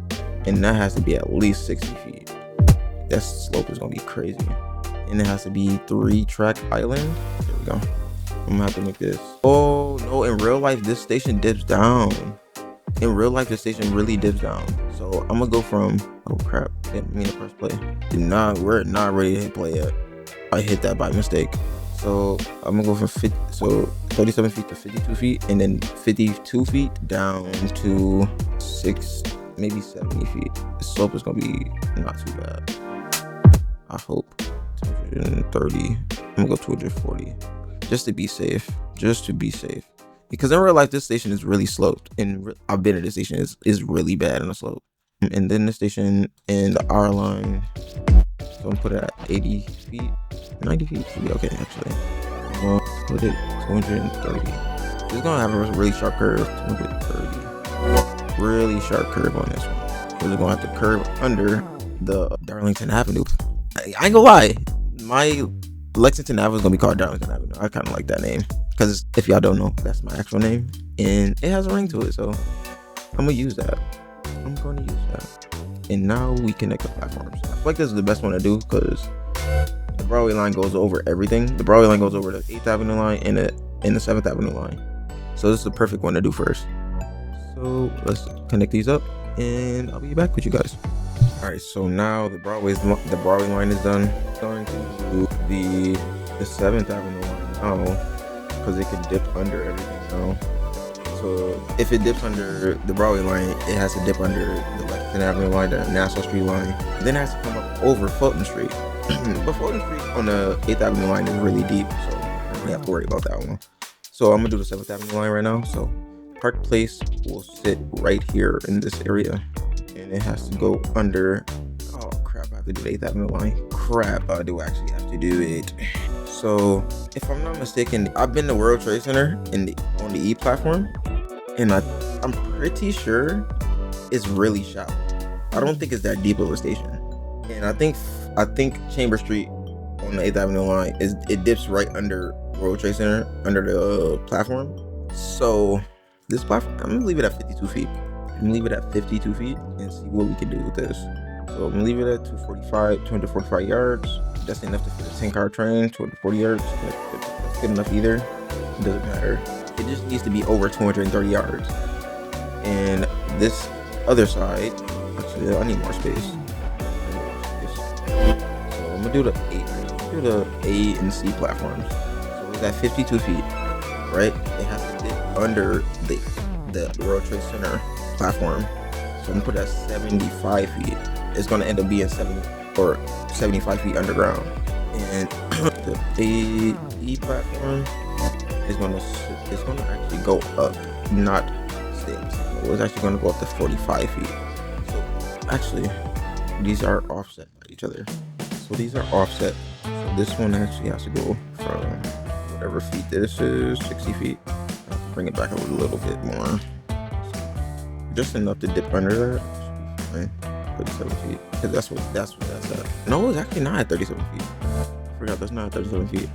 and that has to be at least 60 feet. That slope is gonna be crazy. And it has to be 3-track island. There we go. I'm gonna have to make this. Oh no, in real life this station dips down. In real life this station really dips down. So I'm gonna go from, oh crap, didn't mean to press play. We're not ready to hit play yet. I hit that by mistake. So I'm gonna go from 37 feet to 52 feet, and then 52 feet down to 6, maybe 70 feet. The slope is gonna be not too bad. I hope. 230. I'm gonna go 240, just to be safe. Because in real life, this station is really sloped, and I've been at this station is really bad on the slope. And then the station in the R line, so I'm gonna put it at 80 feet, 90 feet should be okay actually. I'll put it 230. It's gonna have a really sharp curve. 230. Really sharp curve on this one. Because we're gonna have to curve under the Darlington Avenue. I ain't gonna lie, my Lexington Avenue is gonna be called Darlington Avenue. I kind of like that name because if y'all don't know, that's my actual name, and it has a ring to it. So I'm gonna use that. And now we connect the platforms. I feel like this is the best one to do because the Broadway line goes over everything. The Broadway line goes over the 8th Avenue line and the 7th Avenue line. So this is the perfect one to do first. So let's connect these up, and I'll be back with you guys. All right, so now the Broadway line is done. Going to do the 7th Avenue line now because it can dip under everything now. So if it dips under the Broadway line, it has to dip under the Lexington Avenue line, the Nassau Street line. Then it has to come up over Fulton Street. But Fulton Street on the 8th Avenue line is really deep, so I don't really have to worry about that one. So I'm gonna do the 7th Avenue line right now. So Park Place will sit right here in this area. And it has to go under. Oh crap, I have to do the 8th Avenue line. Crap, I do actually have to do it. So if I'm not mistaken, I've been to World Trade Center on the E platform, and I'm pretty sure it's really shallow. I don't think it's that deep of a station. And I think Chamber Street on the 8th Avenue line it dips right under World Trade Center, under the platform. So this platform, I'm gonna leave it at 52 feet. I'm gonna leave it at 52 feet and see what we can do with this. So I'm gonna leave it at 245 yards. That's enough to fit a 10-car train. 240 yards, that's good enough either. It doesn't matter. It just needs to be over 230 yards. And this other side, actually, I need more space. So I'm gonna do the A and C platforms. So it's at 52 feet, right? It has to dip under the World Trade Center platform. So I'm gonna put that 75 feet. It's gonna end up being 75 feet underground. And the AE platform is gonna actually go up, not stay up. It's actually gonna go up to 45 feet. So actually, these are offset by each other. So these are offset. So this one actually has to go from whatever feet this is, 60 feet. I'll bring it back a little bit more. Just enough to dip under that. 37 feet. Because that's what that's at. No, it's actually not at 37 feet. I forgot that's not at 37 feet.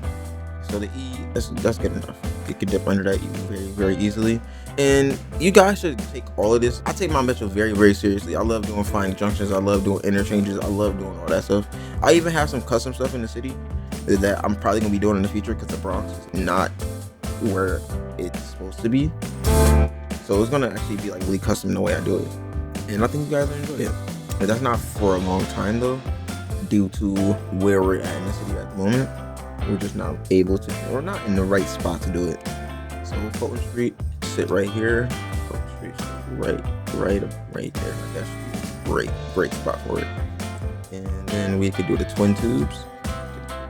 So the E, that's good enough. It can dip under that very, very easily. And you guys should take all of this. I take my metro very, very seriously. I love doing flying junctions. I love doing interchanges. I love doing all that stuff. I even have some custom stuff in the city that I'm probably gonna be doing in the future because the Bronx is not where it's supposed to be. So it's gonna actually be like really custom in the way I do it. And I think you guys will enjoy it. But that's not for a long time though, due to where we're at in the city at the moment. We're just not able to, we're not in the right spot to do it. So Fulton Street, sit right here. Fulton Street, right there. That's great spot for it. And then we could do the twin tubes.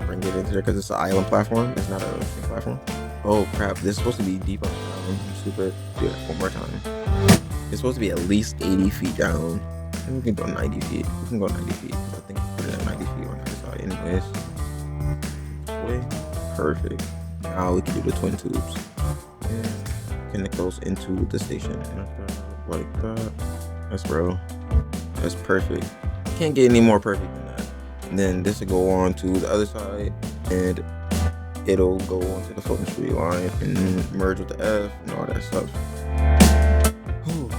Bring it into there because it's an island platform. It's not a big platform. Oh crap, this is supposed to be deep underground. I'm stupid. Do it one more time. It's supposed to be at least 80 feet down. We can go 90 feet. We can go 90 feet. I think we put it at 90 feet on the side anyways. Way. Perfect. Now we can do the twin tubes. And connect those into the station. Like that. That's bro. That's perfect. Can't get any more perfect than that. And then this will go on to the other side, and it'll go onto the floating street line and merge with the F and all that stuff. Whew.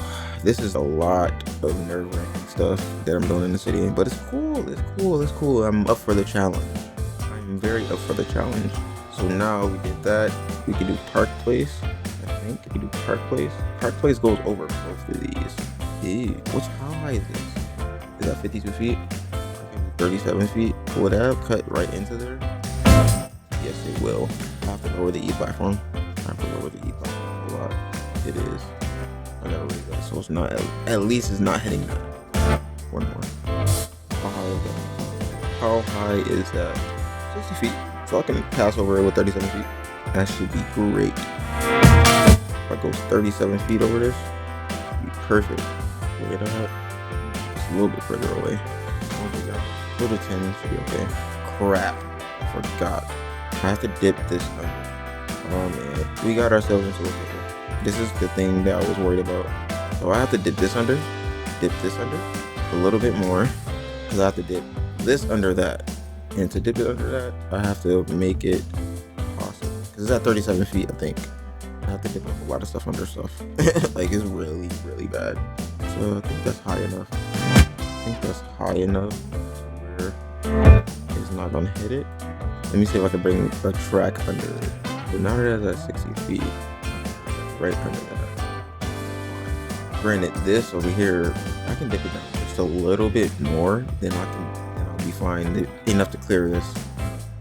This is a lot of nerve-wracking stuff that I'm doing in the city, but it's cool. It's cool. It's cool. I'm up for the challenge. I'm very up for the challenge. So now we did that. We can do Park Place. I think we can do Park Place. Park Place goes over both of these. Ew. How high is this? Is that 52 feet? 37 feet? Will that cut right into there? Yes, it will. I have to lower the E platform. I have to lower the E platform a lot. It is. I gotta really go. So it's not, at least it's not hitting that. One more. How high is that? How high is that? 60 feet. So I can pass over it with 37 feet. That should be great. If I go 37 feet over this, it'd be perfect. Look at that. It's a little bit further away. Oh my god. Go to 10 should be okay. Crap. I forgot. I have to dip this under. Oh man. We got ourselves into a pickle. This is the thing that I was worried about. So I have to dip this under a little bit more, because I have to dip this under that. And to dip it under that, I have to make it awesome. Because it's at 37 feet, I think. I have to dip a lot of stuff under stuff. Like, it's really, really bad. So I think that's high enough. Where it's not going to hit it. Let me see if I can bring a track under it. So now that it's at 60 feet, right under that. Granted, this over here, I can dip it down just a little bit more, then I'll be fine enough to clear this.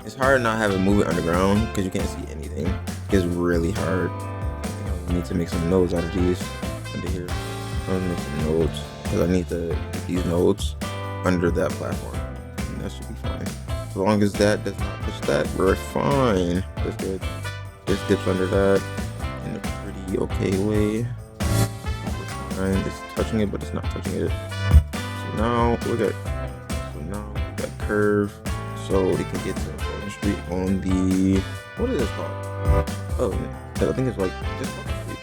It's hard not having move it underground because you can't see anything. It's really hard. I think I need to make some nodes out of these under here. I'm gonna make some nodes because I need to get these nodes under that platform, and that should be fine. As long as that does not touch that, we're fine. That's good. This dips under that in a pretty okay way. It's touching it, but it's not touching it. So now we got curve, so we can get to the street on the, what is this called? Oh, I think it's like just on the street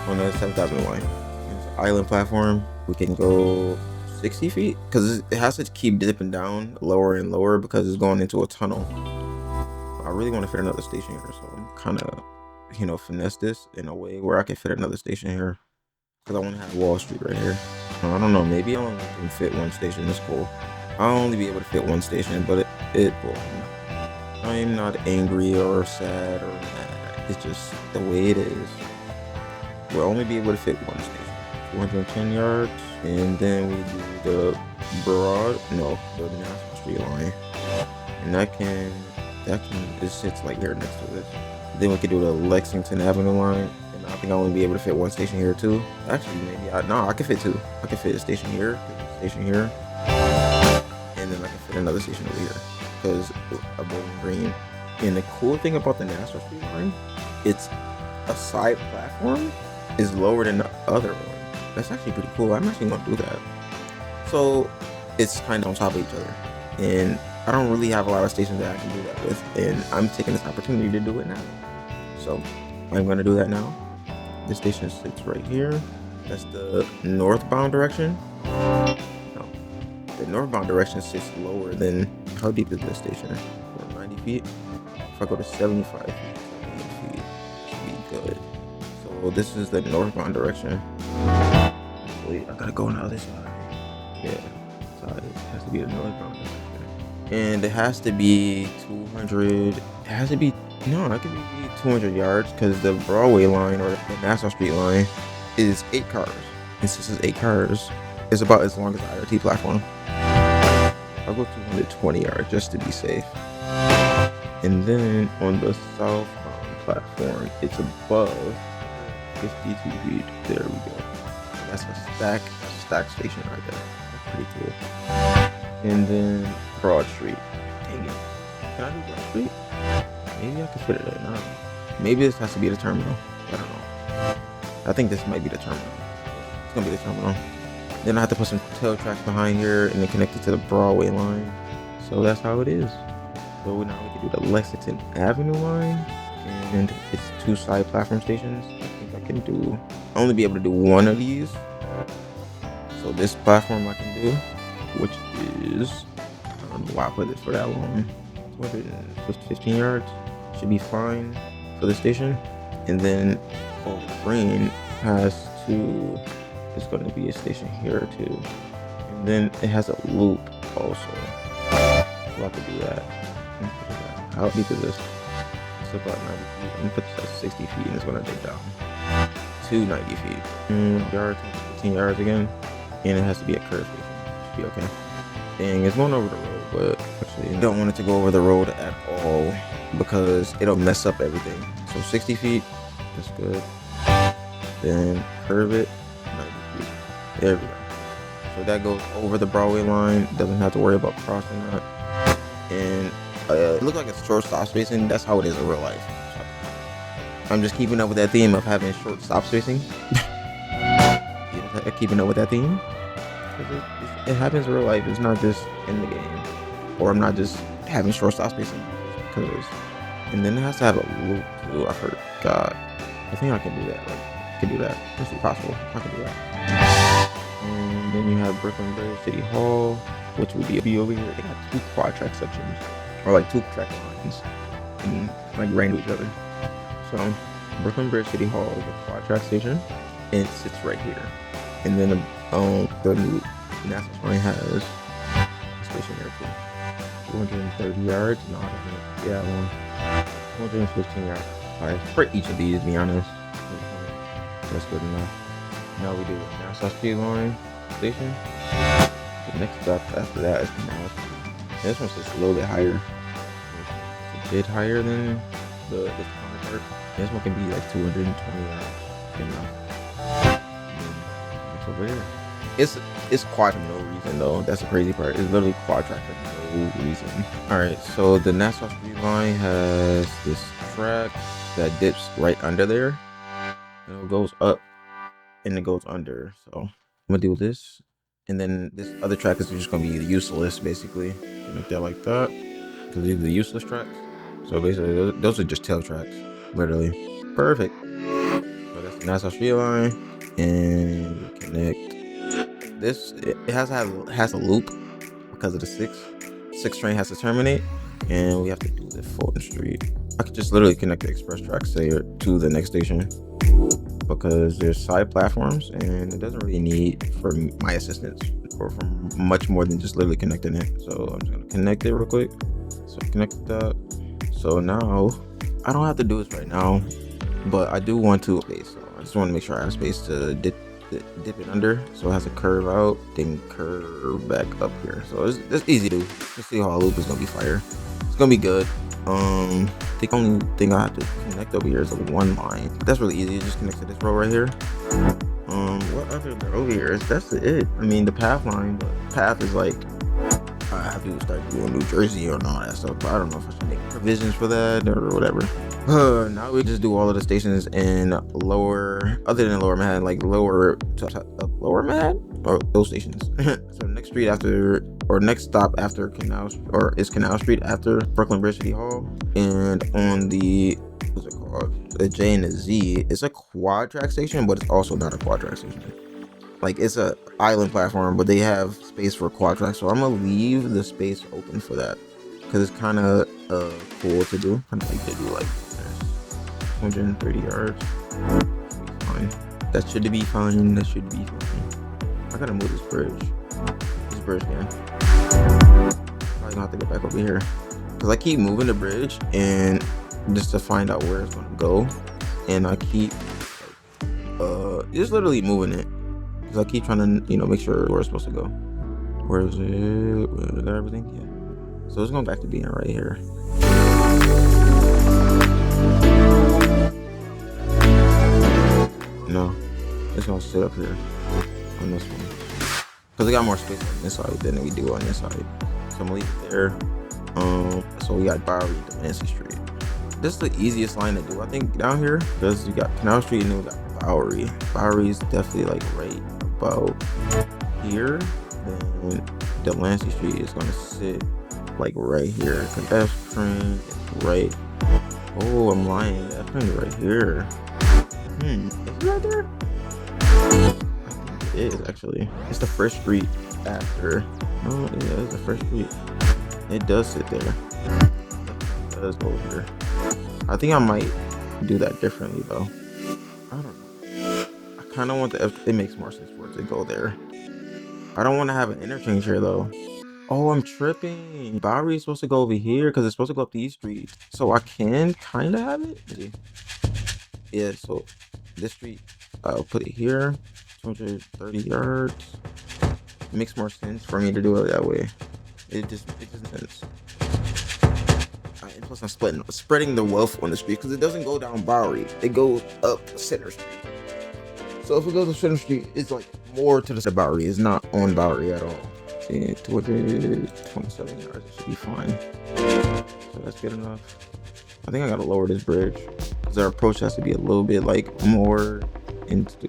on the 7,000 line. It's an island platform. We can go 60 feet because it has to keep dipping down lower and lower because it's going into a tunnel. I really want to fit another station here, so I'm kind of, finesse this in a way where I can fit another station here because I want to have Wall Street right here. I don't know, maybe I only can fit one station. That's cool. I'll only be able to fit one station, but it will. I'm not angry or sad or mad. It's just the way it is. We'll only be able to fit one station. 210 yards, and then we do the Nassau Street line, and it sits like here next to this. Then we could do the Lexington Avenue line, and I think I'll only be able to fit one station here too. Actually, maybe I could fit two. I could fit a station here, and then I can fit another station over here because of Bowling Green. And the cool thing about the Nassau Street line, it's a side platform is lower than the other one. That's actually pretty cool. I'm actually gonna do that. So it's kind of on top of each other, and I don't really have a lot of stations that I can do that with, and I'm taking this opportunity to do it now. So I'm gonna do that now. This station sits right here. That's the northbound direction. No, the northbound direction sits lower than, how deep is this station? 90 feet. If I go to 75 feet, 78 feet, should be good. So this is the northbound direction. Wait, I gotta go on the other side. Yeah, side. It has to be the northbound direction. And it has to be 200. It has to be, no, it could be 200 yards because the Broadway line or the Nassau Street line is 8 cars. And since it's 8 cars, it's about as long as the IRT platform. I'll go 220 yards just to be safe. And then on the southbound platform, it's above 52 feet. There we go. That's a stack station right there. That's pretty cool. And then Broad Street. Dang it. Can I do Broad Street? Maybe I can fit it there. I don't know. Maybe this has to be the terminal. I don't know. I think this might be the terminal. It's gonna be the terminal. Then I have to put some tail tracks behind here and then connect it to the Broadway line. So that's how it is. So now we can do the Lexington Avenue line, and it's 2 side platform stations. I think I can do, I'll only be able to do one of these. So this platform I can do, which is, I don't know why I put this for that long, 215 yards, should be fine for the station. And then green has to, it's going to be a station here too. And then it has a loop also. We'll have to do that. How deep is this? It's about 90 feet. I'm gonna put this at 60 feet and it's gonna dig down to 90 feet. Yards, 15 yards again. And it has to be a curve station. Should be okay. Dang, it's going over the road, but actually I don't want it to go over the road at all because it'll mess up everything. So 60 feet, that's good. Then curve it, 90 feet. There we go. So that goes over the Broadway line. Doesn't have to worry about crossing that. And it looks like it's short stop spacing. That's how it is in real life. I'm just keeping up with that theme of having short stop spacing. Keeping up with that theme. It happens in real life. It's not just in the game. Or I'm not just having short stop spacing. Because, and then it has to have a loop too. I forgot. I think I can do that. Like, I can do that. It's possible. I can do that. And then you have Brooklyn Bridge City Hall, which would be over here. They got 2 quad track sections, or like 2 track lines, and like ran to each other. So Brooklyn Bridge City Hall is a quad track station, and it sits right here. And then the new Nassau Shrine has a station there too. 230 yards. No, I don't know. Yeah, 215 yards for each of these, to be honest. That's good enough. Now we do a Nassau Street line station. The next stop after that is Canal Street. This one's just a little bit higher. It's a bit higher than this counterpart. This one can be like 220 yards. It's over here. It's quad for no reason though. That's the crazy part. It's literally quad track for no reason. Alright, so the Nassau Street line has this track that dips right under there. And it goes up and it goes under. So I'm gonna do this. And then this other track is just gonna be useless, basically. Make that like that. Because these are the useless tracks. So basically, those are just tail tracks, literally. Perfect. So that's the Nassau Street line, and connect. This it has a loop because of the 6 train has to terminate, and we have to do the Fulton Street. I could just literally connect the express tracks there to the next station because there's side platforms, and it doesn't really need for my assistance or for much more than just literally connecting it. So I'm just gonna connect it real quick. So I connected that. So now I don't have to do this right now, but I do want to space. So I just want to make sure I have space to dip it under, so it has to curve out, then curve back up here. So it's easy to do. Let's see how our loop is gonna be fire. It's gonna be good. The only thing I have to connect over here is a 1 line. That's really easy. Just connect to this row right here. What other over here is that's it. I mean the path line, but path is like I have to start doing New Jersey or all that stuff. But I don't know if I should make provisions for that or whatever. Now we just do all of the stations in other than Lower Manhattan, like Lower Manhattan, or those stations. So next street after, or next stop after Canal Street after Brooklyn Bridge City Hall, and on the what's it called, the J and the Z. It's a quad track station, but it's also not a quad track station. Like it's a island platform, but they have space for quad track. So I'm gonna leave the space open for that because it's kind of cool to do. I think they do like 130 yards. Fine. That should be fine. That should be fine. I gotta move this bridge. This bridge, man. I'm gonna have to go back over here because I keep moving the bridge and just to find out where it's gonna go, and I keep just literally moving it. Because I keep trying to, make sure where it's supposed to go. Where is it? Is that everything? Yeah. So it's going back to being right here. No. It's going to sit up here on this one. Because we got more space on this side than we do on this side. So I'm going to leave it there. So we got Bowery to Nancy Street. This is the easiest line to do, I think, down here. Because you got Canal Street and then we got Bowery. Bowery is definitely like right about here, then Delancey Street is gonna sit like right here. Cause F train is right. Oh, I'm lying. F train is right here. Is it right there? I think it is actually. It's the first street after. Oh yeah, it's the first street. It does sit there. It does go here. I think I might do that differently though. I don't know. I kind of want the F. It makes more sense for it to go there. I don't want to have an interchange here though. Oh, I'm tripping. Bowery is supposed to go over here because it's supposed to go up the East Street. So I can kind of have it. Yeah, so this street, I'll put it here. 230 yards. It makes more sense for me to do it that way. It just makes sense. And plus, I'm spreading the wealth on the street because it doesn't go down Bowery. It goes up Center Street. So if it goes to Center Street, it's like more to the Bowery. It's not on Bowery at all. See, 227 yards. It should be fine. So that's good enough. I think I gotta lower this bridge because our approach has to be a little bit like more into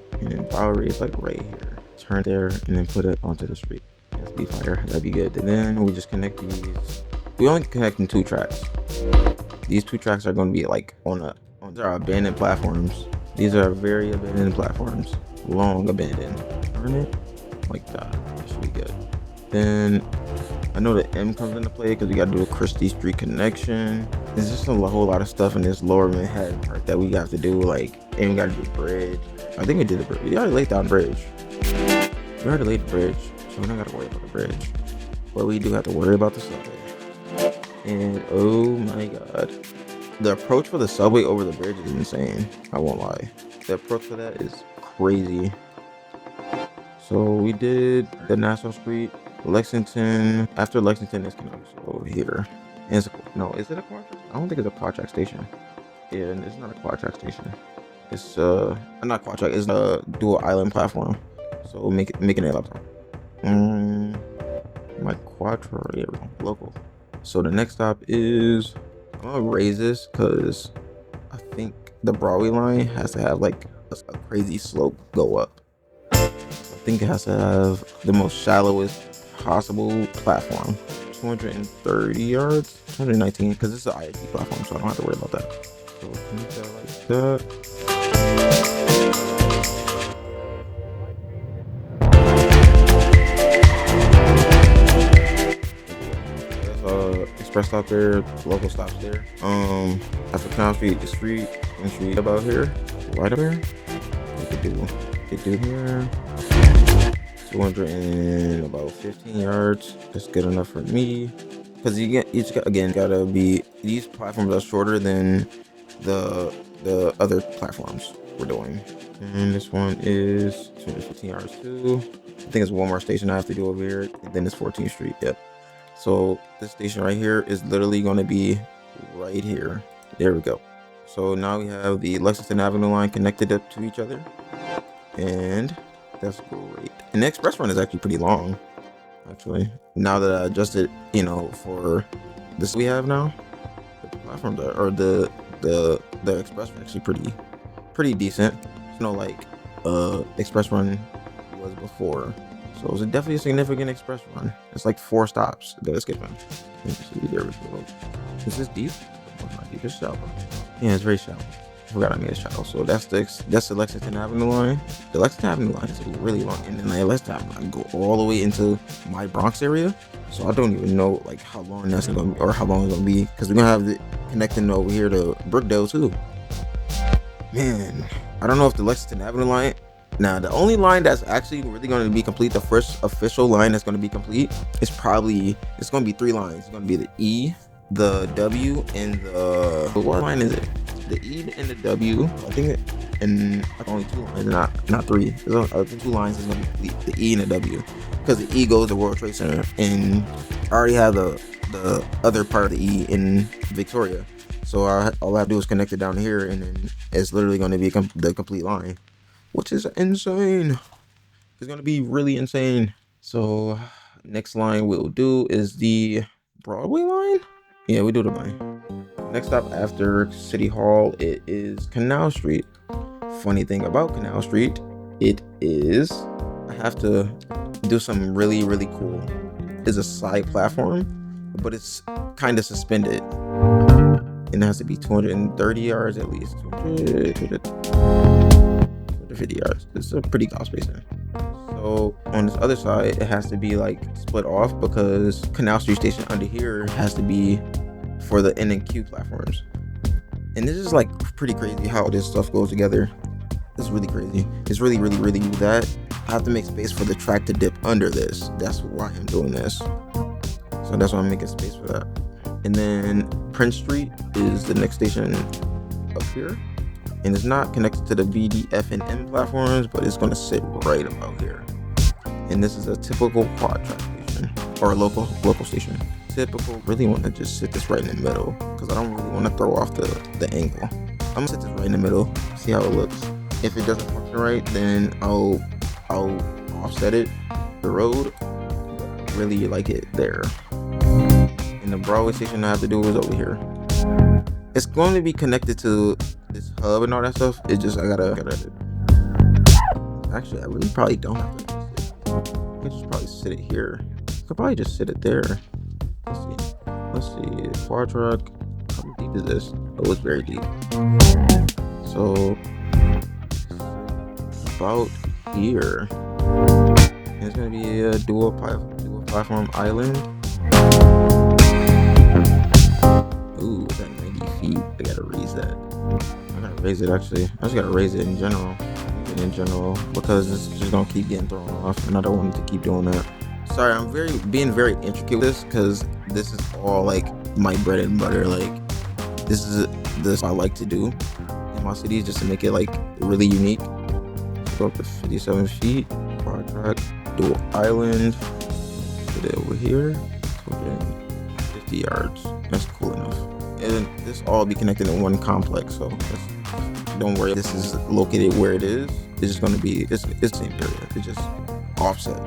Bowery. It's like right here. Turn there and then put it onto the street. That's be fire. That'd be good. And then we just connect these. We only connect in 2 tracks. These 2 tracks are going to be like on our abandoned platforms. These are very abandoned platforms. Long abandoned. Aren't it? Like that. That should be good. Then I know the M comes into play because we got to do a Christie Street connection. There's just a whole lot of stuff in this lower Manhattan part that we got to do. Like, and we got to do the bridge. I think we did the bridge. We already laid down the bridge. We already laid the bridge. So we don't got to worry about the bridge. But we do have to worry about the subway. And oh my god. The approach for the subway over the bridge is insane. I won't lie. The approach for that is crazy. So we did the Nassau Street, Lexington. After Lexington is over here. And is it a quad track? I don't think it's a quad track station. Yeah, it's not a quad track station. It's not quad track. It's a dual island platform. So making it up. My quattro, yeah, local. So the next stop is, I'm gonna raise this because I think the Broadway line has to have like a crazy slope go up. I think it has to have the most shallowest possible platform. 230 yards, 219, because it's an IIT platform, so I don't have to worry about that. So keep that like that. Express stop there, local stops there. After Canal Street, the street about here, right up here. They do here. 215 yards. That's good enough for me. Because gotta be, these platforms are shorter than the other platforms we're doing. And this one is 215 yards too. I think it's one more station I have to do over here. And then it's 14th Street. Yep. So this station right here is literally going to be right here. There we go. So now we have the Lexington Avenue line connected up to each other. And that's great. And the express run is actually pretty long. Actually, now that I adjusted, for this we have now, the platform or the express run is actually pretty decent. It's no like express run was before. So it was definitely a significant express run. It's like 4 stops. Let's get one. There we go. Is this deep? Oh, not deep. It's shallow. Yeah, it's very shallow. I forgot I made it shallow. So that's the Lexington Avenue line. The Lexington Avenue line is really long, and then the Lexington Avenue line go all the way into my Bronx area. So I don't even know like how long that's gonna be, or how long it's gonna be, because we're gonna have it connecting over here to Brookdale too. Man, I don't know if the Lexington Avenue line. Now, the only line that's actually really going to be complete, the first official line that's going to be complete, it's going to be 3 lines. It's going to be the E, the W, and what line is it? The E and the W, I think, and only 2 lines, not 3. There's only 2 lines is going to be complete, the E and the W, because the E goes to World Trade Center, and I already have the other part of the E in Victoria. So all I have to do is connect it down here, and then it's literally going to be the complete line. Which is insane. It's gonna be really insane. So next line we'll do is the Broadway line. Yeah, we do the line. Next stop after City Hall, it is Canal Street. Funny thing about Canal Street, it is, I have to do something really, really cool is a side platform, but it's kind of suspended. And it has to be 230 yards at least. 250 yards. It's a pretty tall spacing. So on this other side, it has to be like split off because Canal Street Station under here has to be for the N and Q platforms. And this is like pretty crazy how this stuff goes together. It's really crazy. It's really that I have to make space for the track to dip under this. That's why I'm doing this. So that's why I'm making space for that. And then Prince Street is the next station up here. And it's not connected to the BD, F, and M platforms, but it's going to sit right about here. And this is a typical quad track station, or a local station. Typical, really want to just sit this right in the middle, because I don't really want to throw off the angle. I'm going to sit this right in the middle, see how it looks. If it doesn't function right, then I'll offset it, the road, but I really like it there. And the Broadway station I have to do is over here. It's going to be connected to this hub and all that stuff. It's just I gotta actually I really probably don't have to sit. I could just probably sit it here. I could probably just sit it there. Let's see. Quad track. How deep is this? Oh, it's very deep. So about here. And it's gonna be a dual platform island. Ooh, is that 90 feet? I gotta raise that. I gotta raise it actually. I just gotta raise it in general. Because it's just gonna keep getting thrown off, and I don't want it to keep doing that. Sorry, I'm being very intricate with this because this is all like my bread and butter. Like this I like to do in my cities just to make it like really unique. Let's go up to 57 feet. Quad track, dual island. Put it over here. So 50 yards. That's cool enough. And this all be connected in one complex, so don't worry. This is located where it is. It's just gonna be it's the same area. It's just offset.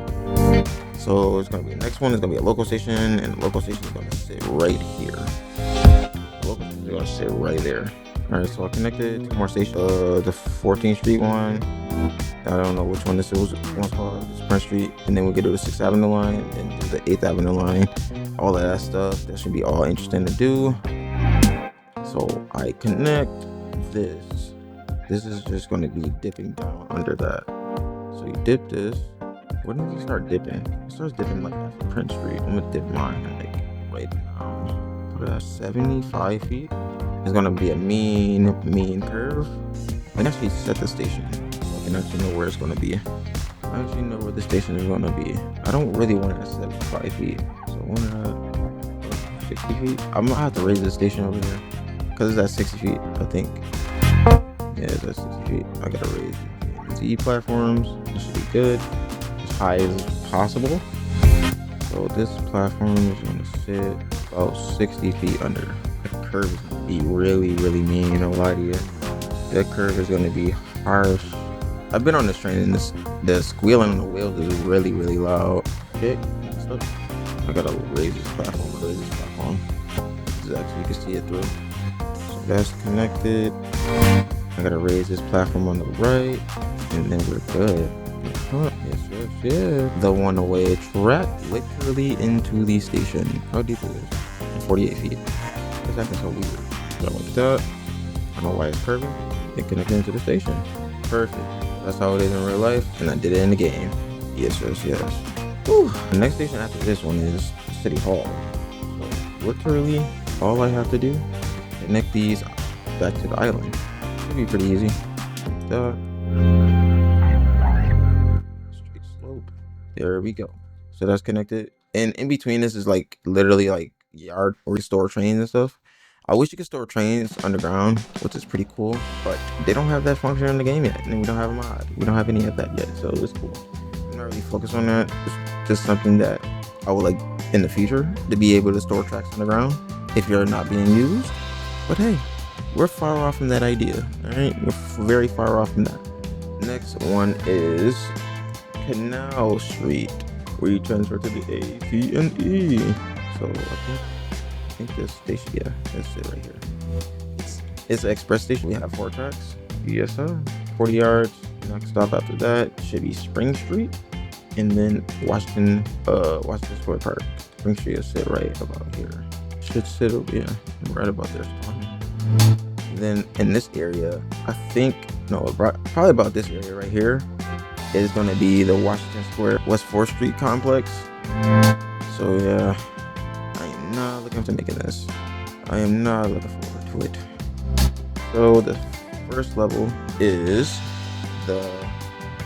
So it's gonna be the next one is gonna be a local station, and the local station is gonna sit right here. The local station is gonna sit right there. All right, so I connected two more stations. The 14th Street one. I don't know which one this is. One's called Prince Street, and then we can do the 6th Avenue line and do the 8th Avenue line. All of that stuff. That should be all interesting to do. So I connect this. This is just going to be dipping down under that. So you dip this. When does it start dipping? It starts dipping like after Prince Street. I'm going to dip mine like right now. Put it at 75 feet. It's going to be a mean curve. I can actually set the station. So I can actually know where it's going to be. I actually know where the station is going to be. I don't really want it at 75 feet. So I want it at 60 feet. I'm going to have to raise the station over here. Because it's at 60 feet, I think. Yeah, it's at 60 feet. I gotta raise it. Z platforms. This should be good. As high as possible. So this platform is gonna sit about 60 feet under. The curve is gonna be really mean, no lie to you. That curve is gonna be harsh. I've been on this train and the squealing on the wheels is really loud. Okay, I gotta raise this platform. This is actually, you can see it through. So that's connected. I gotta raise this platform on the right, and then we're good. Yes. The one-way track literally into the station. How deep is it? 48 feet. It's acting so weird. So like that. I don't know why it's curving. It connected into the station. Perfect. That's how it is in real life, and I did it in the game. Yes. Whew. The next station after this one is City Hall. So literally, all I have to do is connect these back to the island. Should be pretty easy. Straight slope. There we go. So that's connected. And in between this is like literally like yard where you store trains and stuff. I wish you could store trains underground, which is pretty cool, but they don't have that function in the game yet, and we don't have a mod. We don't have any of that yet, so it's cool. I'm not really focused on that. It's just something that I would like in the future to be able to store tracks underground if you're not being used. But hey, we're far off from that idea. All right, we're very far off from that. Next one is Canal Street, where you transfer to the A, C, and E. So I think this station, yeah, that's it right here. It's an express station. We have 4 tracks. Yes, sir. 40 yards. Next stop after that should be Spring Street. and then Washington Square Park. Spring Street will sit right about here. Should sit over, yeah, right about there. Then in this area, I think, no, probably about this area right here is going to be the Washington Square West 4th Street complex. So yeah, I am not looking to making this. I am not looking forward to it. So the first level is the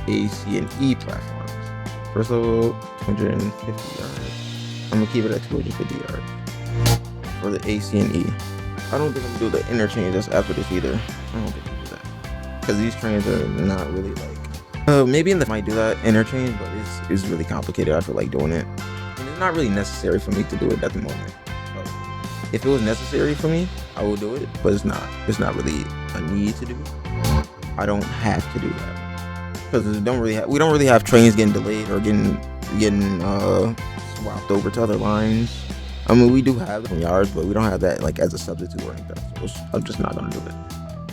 AC&E platforms. First level, 250 yards. I'm gonna keep it at 250 yards for the AC&E. I don't think I'm gonna do the interchange that's after this either. I don't think I'm gonna do that because these trains are not really like. Maybe in the might do that interchange, but it's really complicated. I feel like doing it, and it's not really necessary for me to do it at the moment. If it was necessary for me, I would do it, but it's not. It's not really a need to do. I don't have to do that because we don't really have trains getting delayed or getting swapped over to other lines. I mean, we do have them yards, but we don't have that like as a substitute or anything. So I'm just not gonna do it.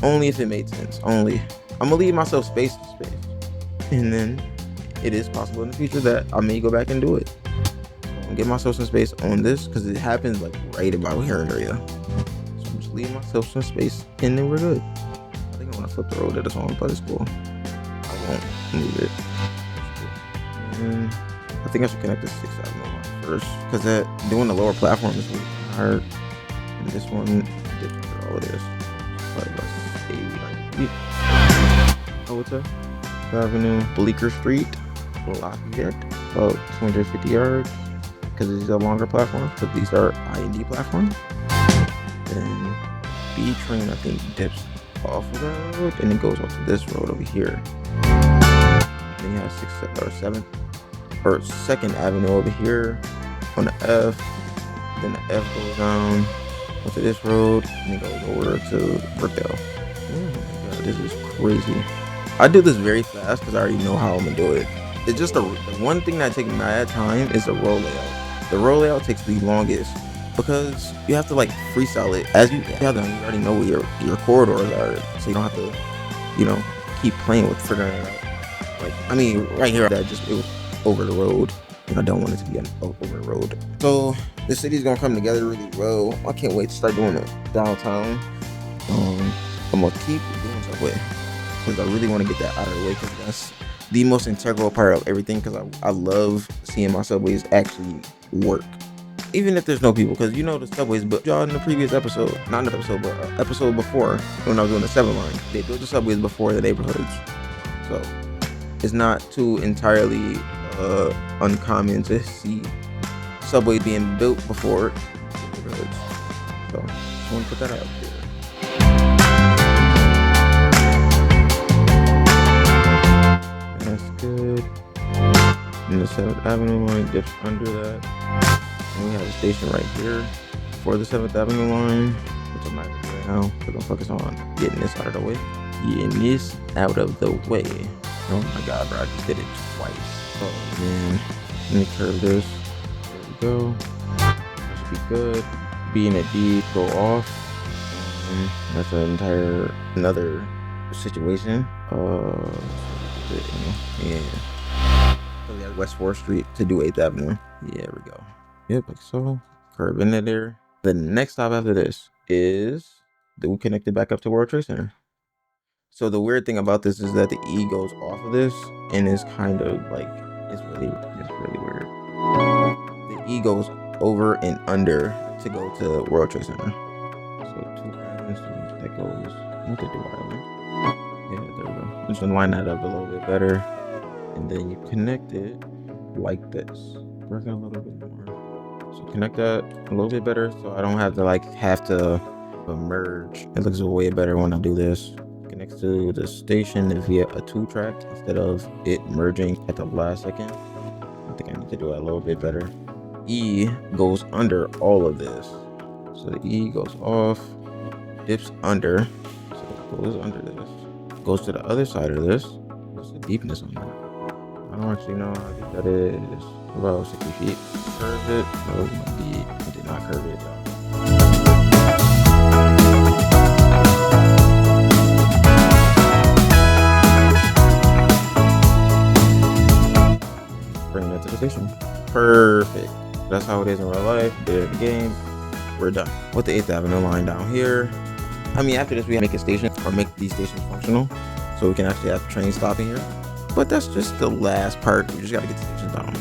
Only if it made sense. Only I'm gonna leave myself space, and then it is possible in the future that I may go back and do it. Get myself some space on this because it happens like right about here in the area. So I'm just leaving myself some space and then we're good. I think I want to flip the road that it's on, but it's cool. I won't move it. And I think I should connect the 6th Avenue line first because doing the lower platform is really hard. And this one dips under all of this. Probably about 80 feet. Oh, what's that? 6th Avenue, Bleecker Street, Lafayette, about 250 yards. Because these are longer platforms, because these are I&D platforms. Then B train, I think, dips off of that road and it goes off to this road over here. Then you have 2nd Avenue over here on the F. Then the F goes down onto this road and it goes over to Brookdale. Oh my god, this is crazy. I do this very fast because I already know how I'm gonna do it. It's just the one thing that takes mad time is the roll layout. The roll layout takes the longest because you have to like freestyle it as you already know where your corridors are, so you don't have to, keep playing with figuring it out. Like, I mean, right here, that just it was over the road, and I don't want it to be over the road. So the city's gonna come together really well. I can't wait to start doing it downtown. I'm gonna keep doing subway because I really want to get that out of the way because that's the most integral part of everything because I love seeing my subways actually work. Even if there's no people, because the subways, but y'all in the previous episode, not in the episode, but episode before, when I was doing the 7 line, they built the subways before the neighborhoods. So it's not too entirely uncommon to see subways being built before the neighborhoods. So just want to put that out there. That's good. And the 7th Avenue line dips under that. And we have a station right here for the 7th Avenue line, which I'm not going to do right now because I'm focused on getting this out of the way. Oh my god, bro, I just did it twice. Oh man, let me curve this. There we go. That should be good. B and a D go off. That's another situation. Yeah. So we got West 4th Street to do 8th Avenue. Yeah, there we go. Yep, like so. Curve into there. The next stop after this is we connected back up to World Trade Center. So the weird thing about this is that the E goes off of this and it's kind of like it's really weird. The E goes over and under to go to World Trade Center. So 2 items that goes. What did I do? Yeah, there we go. Just line that up a little bit better, and then you connect it like this. Work it a little bit more. So connect that a little bit better, so I don't have to merge. It looks way better when I do this. Connects to the station via a 2-track instead of it merging at the last second. I think I need to do it a little bit better. E goes under all of this, so the E goes off, dips under, so it goes under this, goes to the other side of this. What's the deepness on that? I don't actually know how deep that is. About 60 feet. Curve it. No, it might be. I did not curve it, y'all. that's how it is in real life. Did it in the game. We're done with the 8th Avenue line down here. I mean, after this, we have to make a station or make these stations functional so we can actually have trains stopping here. But that's just the last part. We just got to get the stations down.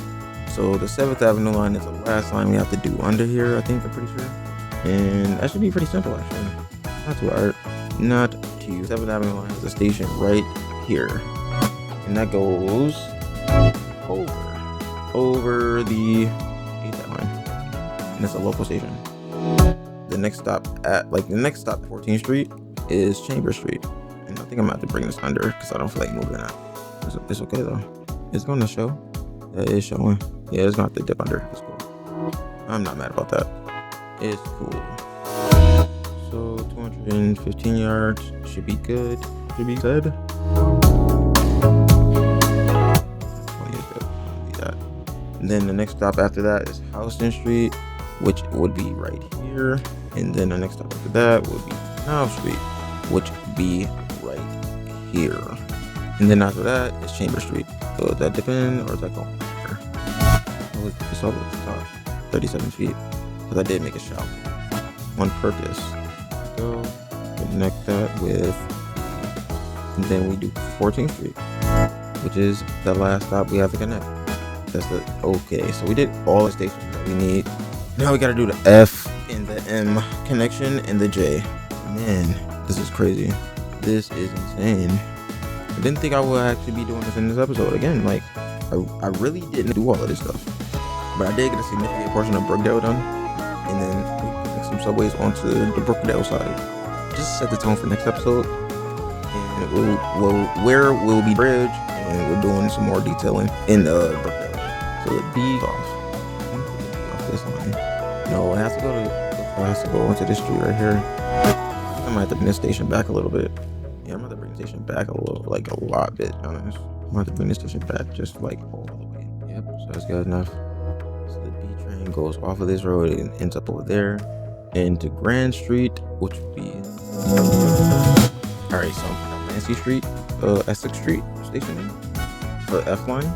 So the 7th Avenue line is the last line we have to do under here, I think, I'm pretty sure. And that should be pretty simple, actually. Not too hard. Not too. 7th Avenue line is a station right here. And that goes over the 8th Avenue line. And it's a local station. The next stop at 14th Street is Chambers Street. And I think I'm about to bring this under because I don't feel like moving that. It's okay though. It's going to show. That is showing. Yeah, it's going to have to dip under. It's cool. I'm not mad about that. It's cool. So 215 yards should be good. Should be good. And then the next stop after that is Houston Street, which would be right here. And then the next stop after that would be Canal Street, which would be right here. And then after that is Chambers Street. So is that dipping or is that going here? It's over the top, 37 feet. Because I did make a shop on purpose. So connect that with, and then we do 14th Street, which is the last stop we have to connect. That's the, okay, so we did all the stations that we need. Now we gotta do the F and the M connection and the J. Man, this is crazy. This is insane. I didn't think I would actually be doing this in this episode again. Like, I really didn't do all of this stuff. But I did get a significant portion of Brookdale done. And then we connect some subways onto the Brookdale side. Just set the tone for next episode. And where will be bridge, and we're doing some more detailing in Brookdale. So the B off this line. No, it has to go onto this street right here. I might have to bring this station back a little bit. Yeah, I'm gonna have to bring the station back a lot bit, honest. I'm gonna have to bring the station back just like all the way. Yep, so that's good enough. So the B train goes off of this road and ends up over there into Grand Street, which would be alright, so Nancy Street, Essex Street station for the F line.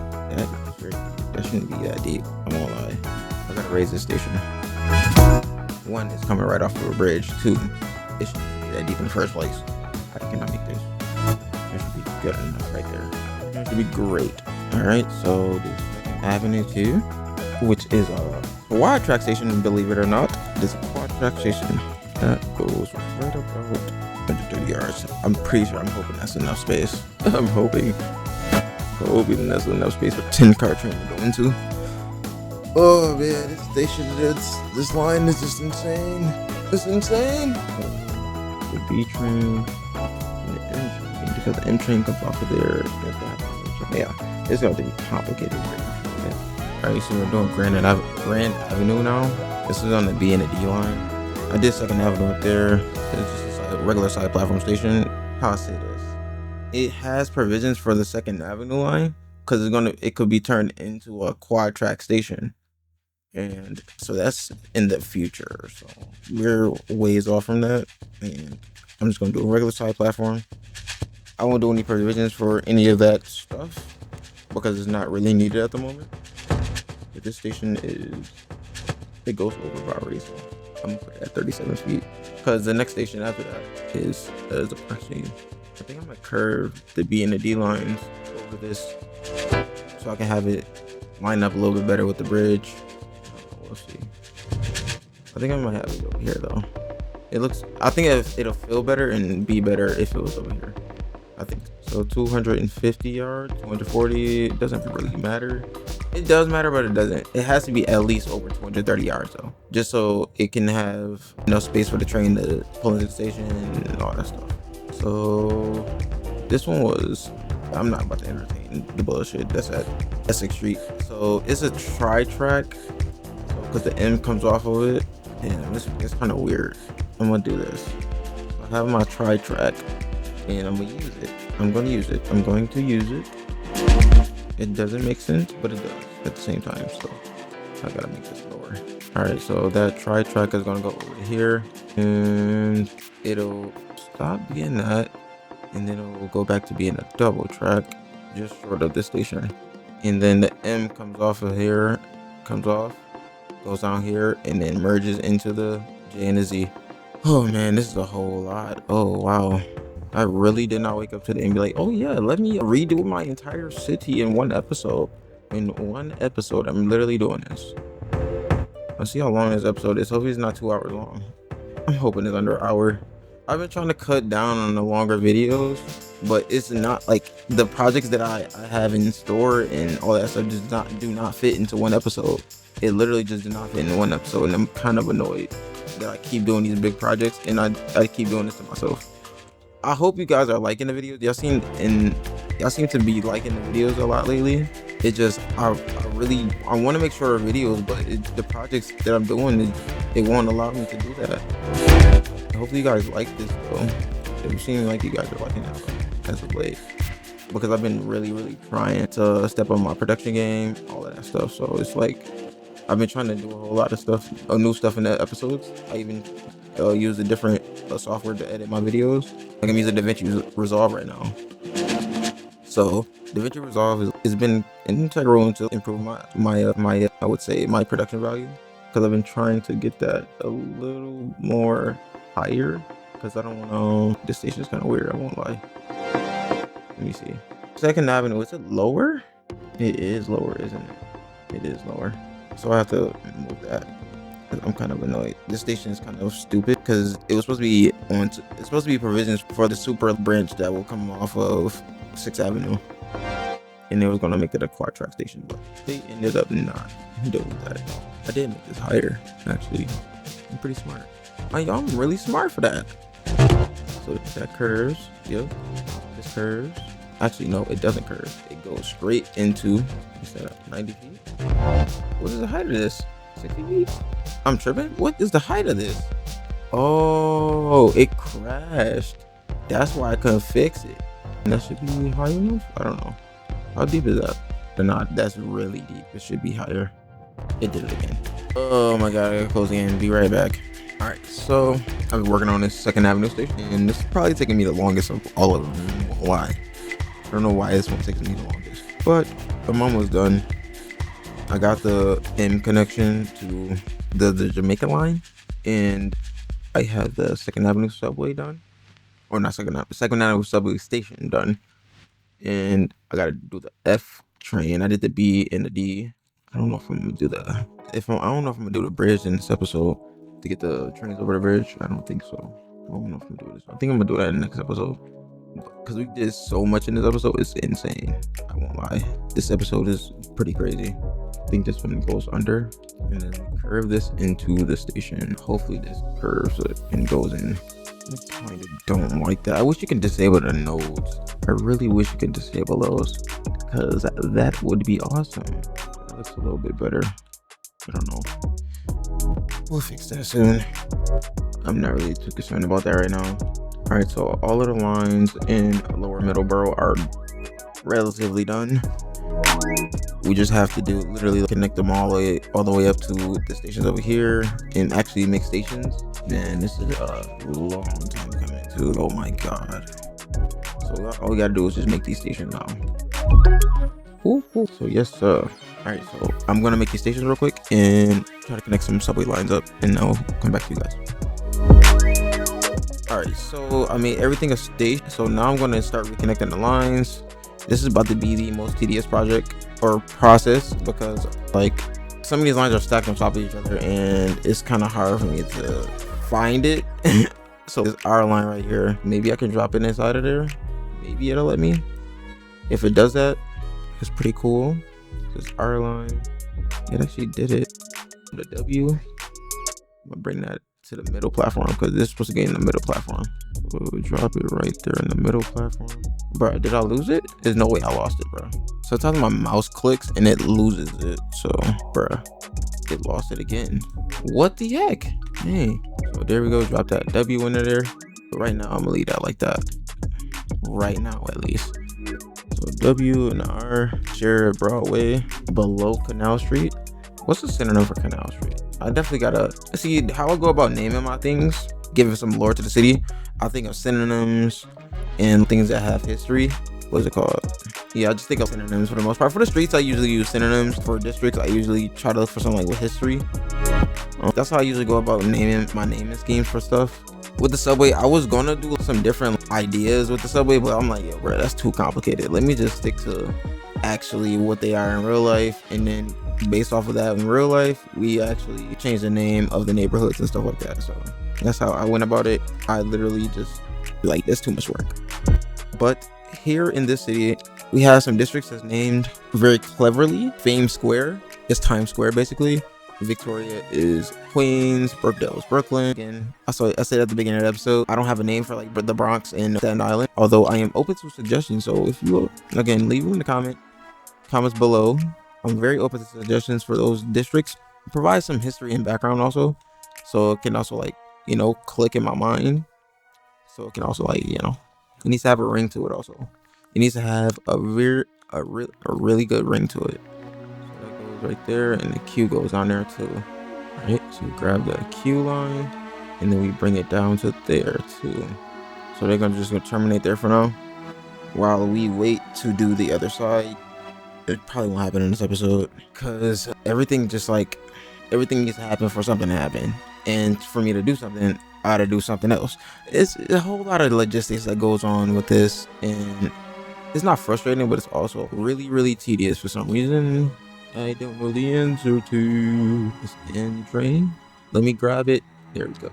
That shouldn't be that deep, I'm gonna lie. I gotta raise this station. One, it's coming right off of a bridge. Two, it shouldn't be that deep in the first place. I cannot make this. It should be good enough right there. It should be great. Alright, so the 2nd Avenue 2, which is a quad track station, believe it or not. This is a quad track station that goes right about 130 yards. I'm pretty sure, I'm hoping that's enough space. I'm hoping that's enough space for 10-car train to go into. Oh man, this station, this line is just insane. It's insane. The B train and the M train, because the M train comes off of there. Yeah, it's going to be complicated right now. Alright, so we're doing Grand Avenue now. This is on the B and the D line. I did 2nd Avenue up there. It's just a regular side platform station. How I say this? It has provisions for the 2nd Avenue line because it could be turned into a quad track station, and so that's in the future. So we're ways off from that, and I'm just gonna do a regular side platform. I won't do any provisions for any of that stuff because it's not really needed at the moment. But this station it goes over already, so I'm gonna put it at 37 feet because the next station after that is actually. I think I'm gonna curve the B and the D lines over this so I can have it line up a little bit better with the bridge. We'll see. I think I might have it over here though. I think it'll feel better and be better if it was over here. I think so. 250 yards, 240. It doesn't really matter. It does matter, but it doesn't. It has to be at least over 230 yards though, just so it can have enough space for the train to pull into the station and all that stuff. So this one was, I'm not about to entertain the bullshit that's at Essex Street. So it's a tri-track, so because the M comes off of it. And it's kind of weird. I'm gonna do this. I have my tri-track and I'm gonna use it. I'm going to use it. It doesn't make sense, but it does at the same time. So I gotta make this lower. Alright, so that tri-track is gonna go over here and it'll stop being that, and then it will go back to being a double track just short of this station. And then the M comes off of here, comes off, goes down here and then merges into the J and the Z. Oh man, this is a whole lot. Oh wow. I really did not wake up today and be like, oh yeah, let me redo my entire city in one episode. In one episode, I'm literally doing this. Let's see how long this episode is. Hopefully it's not 2 hours long. I'm hoping it's under an hour. I've been trying to cut down on the longer videos, but it's not like the projects that I have in store and all that stuff do not fit into one episode. It literally just did not fit into one episode, and I'm kind of annoyed that I keep doing these big projects and I keep doing this to myself. I hope you guys are liking the videos. Y'all seem to be liking the videos a lot lately. It just I want to make sure videos, but the projects that I'm doing, it won't allow me to do that. Hopefully you guys like this though. It seems like you guys are liking it as of late, because I've been really trying to step up my production game, all of that stuff. So it's like I've been trying to do a whole lot of stuff, new stuff in the episodes. I even use a different software to edit my videos. Like I'm using DaVinci Resolve right now. So DaVinci Resolve has been integral to improve my I would say my production value, because I've been trying to get that a little more higher, because I don't want to. This station is kind of weird, I won't lie. Let me see. 2nd Avenue, is it lower? It is lower, isn't it? It is lower. So I have to move that. I'm kind of annoyed. This station is kind of stupid, because it was supposed to be provisions for the super branch that will come off of 6th Avenue, and they was gonna make it a quad track station, but they ended up not doing that. I did make this higher, actually. I'm pretty smart. I'm really smart for that. So that curves. Yep, this curves. Actually, no, it doesn't curve. It goes straight into, is that 90 feet? What is the height of this? 60 feet? I'm tripping? What is the height of this? Oh, it crashed. That's why I couldn't fix it. And that should be high enough? I don't know. How deep is that? Or not, that's really deep. It should be higher. It did it again. Oh my god, I gotta close the game. Be right back. Alright, so I've been working on this 2nd Avenue station, and this is probably taking me the longest of all of them. Why? I don't know why this one takes me the longest, but I'm almost done. I got the M connection to the Jamaica line, and I have the 2nd Avenue subway done. Or not 2nd Avenue subway station done. And I gotta do the F train. I did the B and the D. I don't know if I'm gonna do I don't know if I'm gonna do the bridge in this episode to get the trains over the bridge. I don't think so. I don't know if I'm gonna do this. I think I'm gonna do that in the next episode, because we did so much in this episode. It's insane. I won't lie. This episode is pretty crazy. I think this one goes under, and then curve this into the station. Hopefully this curves it and goes in. I kind of don't like that. I wish you could disable the nodes. I really wish you could disable those, because that would be awesome. That looks a little bit better. I don't know. We'll fix that soon. I'm not really too concerned about that right now. Alright, so all of the lines in Lower Middleborough are relatively done. We just have to literally connect them all the way up to the stations over here, and actually make stations. Man, this is a long time coming too. Oh my god. So all we gotta do is just make these stations now. Ooh. So yes sir. Alright, so I'm gonna make these stations real quick and try to connect some subway lines up, and I'll come back to you guys. Alright, so I made everything a station, so now I'm gonna start reconnecting the lines. This is about to be the most tedious project or process, because like some of these lines are stacked on top of each other, and it's kind of hard for me to find it. So this R line right here, maybe I can drop it inside of there. Maybe it'll let me. If it does that, it's pretty cool. This R line, it actually did it. The W, I'm gonna bring that to the middle platform, because this is supposed to get in the middle platform. So drop it right there in the middle platform. Bro, did I lose it? There's no way I lost it, bro. Sometimes my mouse clicks and it loses it. So, bro, it lost it again. What the heck? Hey, so there we go. Drop that W into there. But right now, I'm gonna leave that like that. Right now, at least. So W and R share Broadway below Canal Street. What's the synonym for Canal Street? I definitely gotta see how I go about naming my things, giving some lore to the city. I think of synonyms and things that have history. What is it called? Yeah, I just think of synonyms for the most part. For the streets, I usually use synonyms. For districts, I usually try to look for something like with history. That's how I usually go about naming my naming schemes for stuff. With the subway, I was gonna do some different ideas with the subway, but I'm like, yo, bro, that's too complicated. Let me just stick to actually what they are in real life, and then based off of that in real life, we actually change the name of the neighborhoods and stuff like that. So that's how I went about it. I literally just like, there's too much work. But here in this city, we have some districts that's named very cleverly. Fame Square is Times Square, basically. Victoria is Queens. Brookdale is Brooklyn. Again, I said at the beginning of the episode, I don't have a name for like the Bronx and Staten Island, although I am open to suggestions. So if you, again, leave them in the comments below. I'm very open to suggestions for those districts. Provide some history and background also, so it can also, like, you know, click in my mind. So it can also, like, you know, it needs to have a ring to it also. It needs to have a really good ring to it. So that goes right there, and the Q goes on there too. Alright, so we grab the Q line, and then we bring it down to there too. So they're just gonna terminate there for now, while we wait to do the other side. It probably won't happen in this episode, because everything needs to happen for something to happen, and for me to do something, I gotta do something else. It's a whole lot of logistics that goes on with this, and it's not frustrating, but it's also really tedious for some reason. I don't know the answer to this N train. Let me grab it. There we go.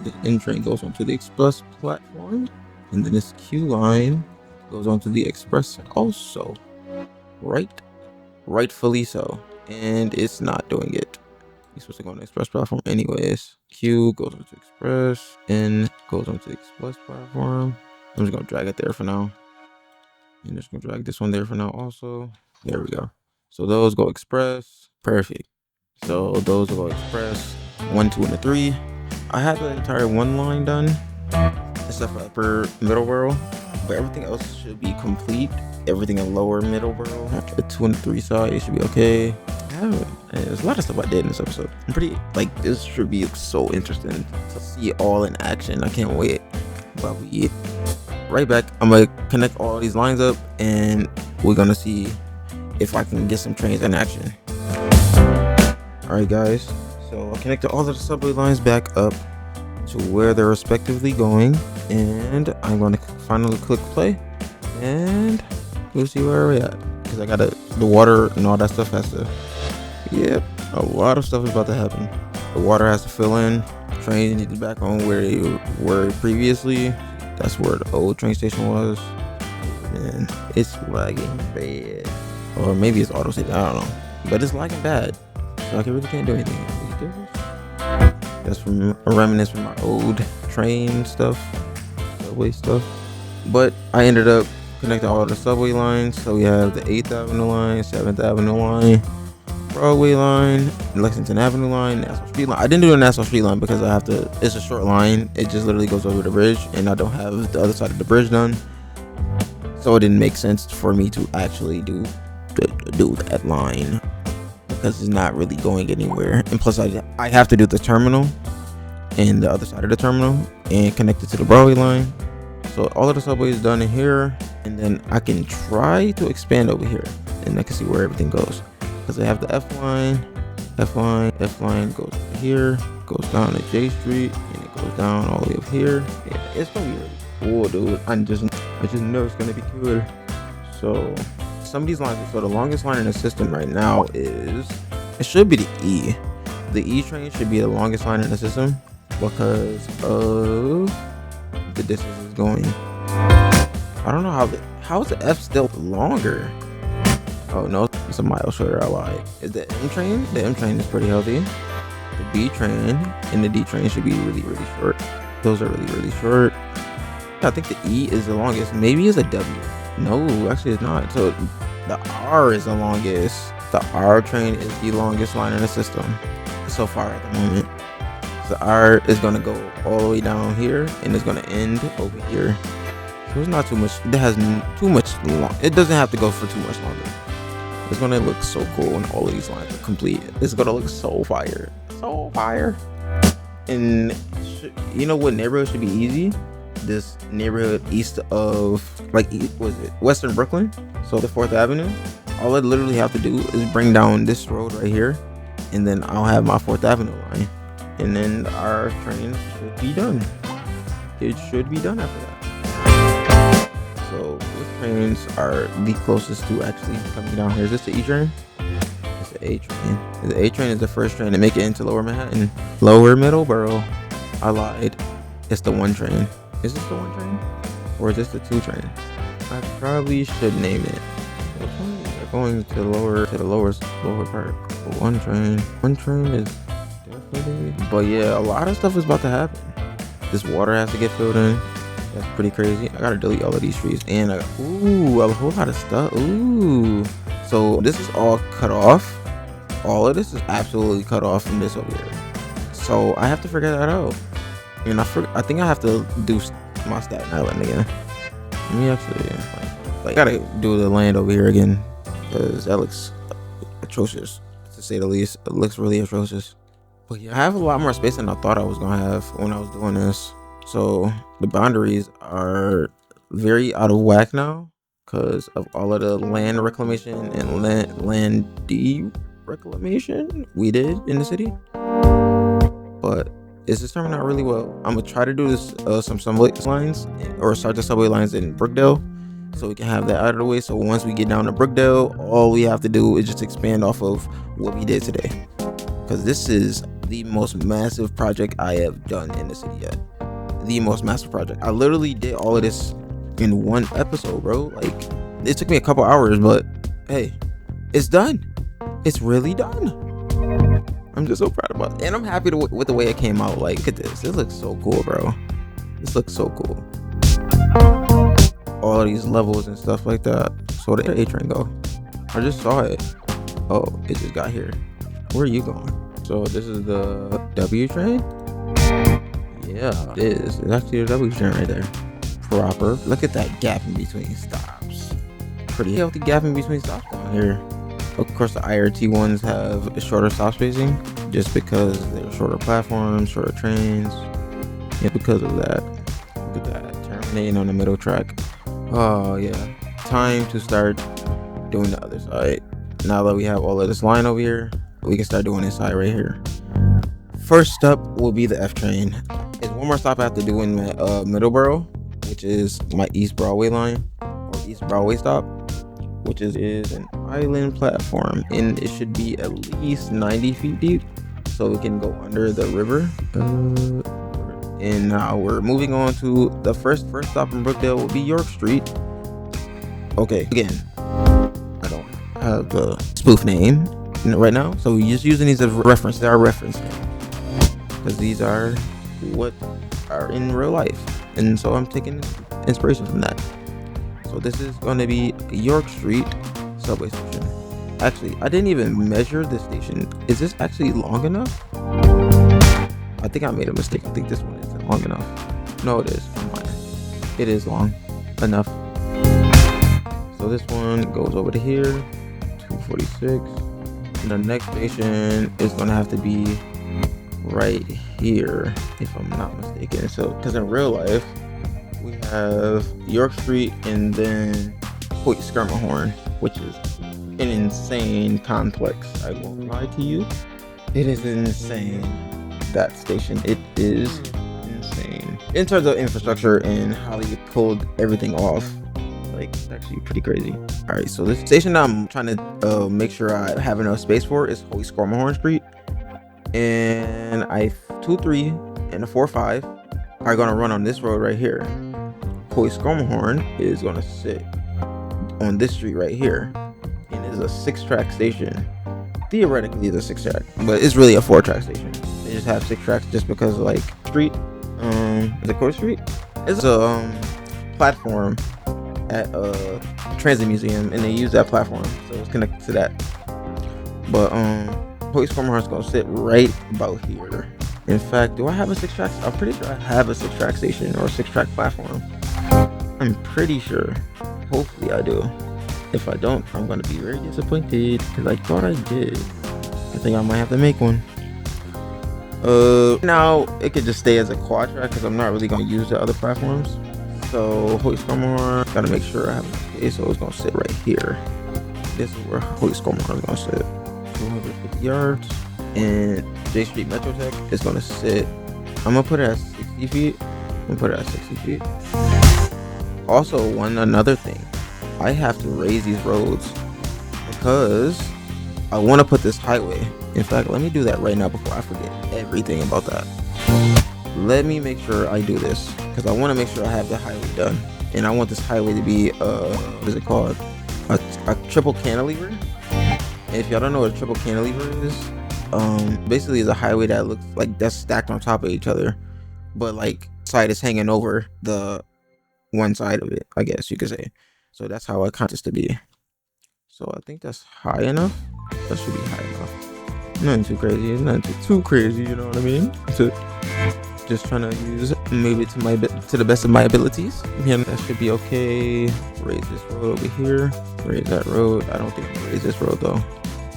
The N train goes onto the express platform, and then this Q line goes onto the express also. Rightfully so. And it's not doing it. You're supposed to go on the express platform anyways. Q goes onto express, N goes onto the express platform. I'm just gonna drag it there for now. And just gonna drag this one there for now also. There we go. So those go express. Perfect. So those will go express 1, 2, and 3. I had the entire one line done, except for upper Middleborough, but everything else should be complete. Everything in lower Middleborough, the 2 and 3 side, it should be okay. There's a lot of stuff I did in this episode. I'm pretty, like, this should be so interesting to see it all in action. I can't wait. But we right back. I'm gonna connect all these lines up, and we're gonna see if I can get some trains in action. Alright guys, so I connected all of the subway lines back up to where they're respectively going, and I'm gonna finally click play, and we'll see where we're at, because I gotta, the water and all that stuff has to, yep, a lot of stuff is about to happen. The water has to fill in, trains need to back on where they were previously. That's where the old train station was, and it's lagging bad, or maybe it's auto save, I don't know, but it's lagging bad, so I really can't do anything. That's from a reminiscence from my old train stuff, subway stuff. But I ended up connecting all the subway lines. So we have the 8th Avenue line, 7th Avenue line, Broadway line, Lexington Avenue line, Nassau Street line. I didn't do the Nassau Street line because it's a short line. It just literally goes over the bridge, and I don't have the other side of the bridge done. So it didn't make sense for me to actually do that line, because it's not really going anywhere. And plus I have to do the terminal and the other side of the terminal and connect it to the Broadway line. So all of the subway is done in here, and then I can try to expand over here, and I can see where everything goes, because I have the F line goes over here, goes down to J Street, and it goes down all the way up here. Yeah, it's gonna be really cool, dude. I just know it's gonna be cool. So some of these lines, so the longest line in the system right now it should be the E. The E train should be the longest line in the system because of the distance it's going. I don't know how is the F still longer? Oh no, it's a mile shorter. I lied. Is the M train? The M train is pretty healthy. The B train and the D train should be really short. Those are really short. I think the E is the longest. Maybe it's a W. No, actually it's not. So the R is the longest. The R train is the longest line in the system so far at the moment. The R is gonna go all the way down here, and it's gonna end over here. So it's not too much. It has too much long. It doesn't have to go for too much longer. It's gonna look so cool when all of these lines are complete. It's gonna look so fire. And you know what neighborhood should be easy? this neighborhood east of Western Brooklyn, so the 4th Avenue. All I literally have to do is bring down this road right here, and then I'll have my 4th Avenue line, and then our train should be done. It should be done after that. So which trains are the closest to actually coming down here? Is this the E train? It's the A train. The A train is the first train to make it into Lower Manhattan. Lower Middleborough. I lied. It's the 1 train. Is this the 1 train? Or is this the 2 train? I probably should name it. Which one? They're going to the lower part. The 1 train. 1 train is definitely. But yeah, a lot of stuff is about to happen. This water has to get filled in. That's pretty crazy. I gotta delete all of these trees. And a whole lot of stuff. Ooh. So this is all cut off. All of this is absolutely cut off from this over here. So I have to figure that out. And I think I have to do my Staten Island again. Let me actually, I gotta do the land over here again, because that looks atrocious, to say the least. It looks really atrocious. But yeah, I have a lot more space than I thought I was gonna have when I was doing this. So the boundaries are very out of whack now because of all of the land reclamation and land de-reclamation we did in the city. But it's just turning out really well. I'm gonna try to do this some subway lines, or start the subway lines in Brookdale, so we can have that out of the way. So once we get down to Brookdale, all we have to do is just expand off of what we did today, because this is the most massive project I have done in the city yet. The most massive project. I literally did all of this in one episode, bro. Like, it took me a couple hours, but hey, it's done. It's really done. I'm just so proud about it, and I'm happy with the way it came out. Like, look at this. This looks so cool, bro. This looks so cool. All of these levels and stuff like that. So where did A train go? I just saw it. Oh, it just got here. Where are you going? So this is the W train. Yeah, it is. It's actually a W train right there. Proper. Look at that gap in between stops. Pretty healthy gap in between stops down here. Of course, the IRT ones have a shorter stop spacing, just because they're shorter platforms, shorter trains. Yeah, because of that. Look at that, terminating on the middle track. Oh yeah, time to start doing the other side. Now that we have all of this line over here, we can start doing this side right here. First up will be the F train. There's one more stop I have to do in Middleborough, which is my East Broadway line, or East Broadway stop, which is an island platform, and it should be at least 90 feet deep, so we can go under the river. And now we're moving on to the first stop in Brookdale will be York Street. Okay, again, I don't have the spoof name right now, so we're just using these as reference. They are reference names, because these are what are in real life, and so I'm taking inspiration from that. So this is going to be York Street subway station. Actually, I didn't even measure this station. Is this actually long enough? I think I made a mistake. I think this one isn't long enough. No, it is. It is long enough. So this one goes over to here, 246. And the next station is going to have to be right here, if I'm not mistaken. So, because in real life, we have York Street and then Hoyt Schermerhorn, which is an insane complex. I won't lie to you. It is insane. That station, it is insane in terms of infrastructure and how they pulled everything off. Like, it's actually pretty crazy. All right, so this station I'm trying to make sure I have enough space for is Hoyt Schermerhorn Street, and 23 and a 45 are gonna run on this road right here. Hoyt Schermerhorn is gonna sit on this street right here, and it's a 6-track station. Theoretically, it's a 6-track, but it's really a 4-track station. They just have 6 tracks just because, like, street, is it Court Street? It's a platform at a transit museum, and they use that platform, so it's connected to that. But Hoyt Schermerhorn's gonna sit right about here. In fact, do I have a 6-track? I'm pretty sure I have a 6-track station or a 6-track platform. I'm pretty sure. Hopefully I do. If I don't, I'm gonna be very disappointed, because I thought I did. I think I might have to make one. Now it could just stay as a quad track because I'm not really gonna use the other platforms. So hoist Scormor, gotta make sure I have enough space, so it's gonna sit right here. This is where hoist Scormor is gonna sit. 250 yards. And J Street Metro Tech is gonna sit. I'm gonna put it at 60 feet. I'm gonna put it at 60 feet. Also, another thing, I have to raise these roads because I want to put this highway. In fact, let me do that right now before I forget everything about that. Let me make sure I do this because I want to make sure I have the highway done, and I want this highway to be what is it called? A triple cantilever. And if y'all don't know what a triple cantilever is, basically it's a highway that looks like that's stacked on top of each other, but like side is hanging over the one side of it, I guess you could say. So that's how I want this to be. So I think that's high enough. That should be high enough. Nothing too crazy. Nothing too crazy. You know what I mean? So just trying to use maybe to the best of my abilities. Yeah, that should be okay. Raise this road over here. Raise that road. I don't think I'm gonna raise this road though.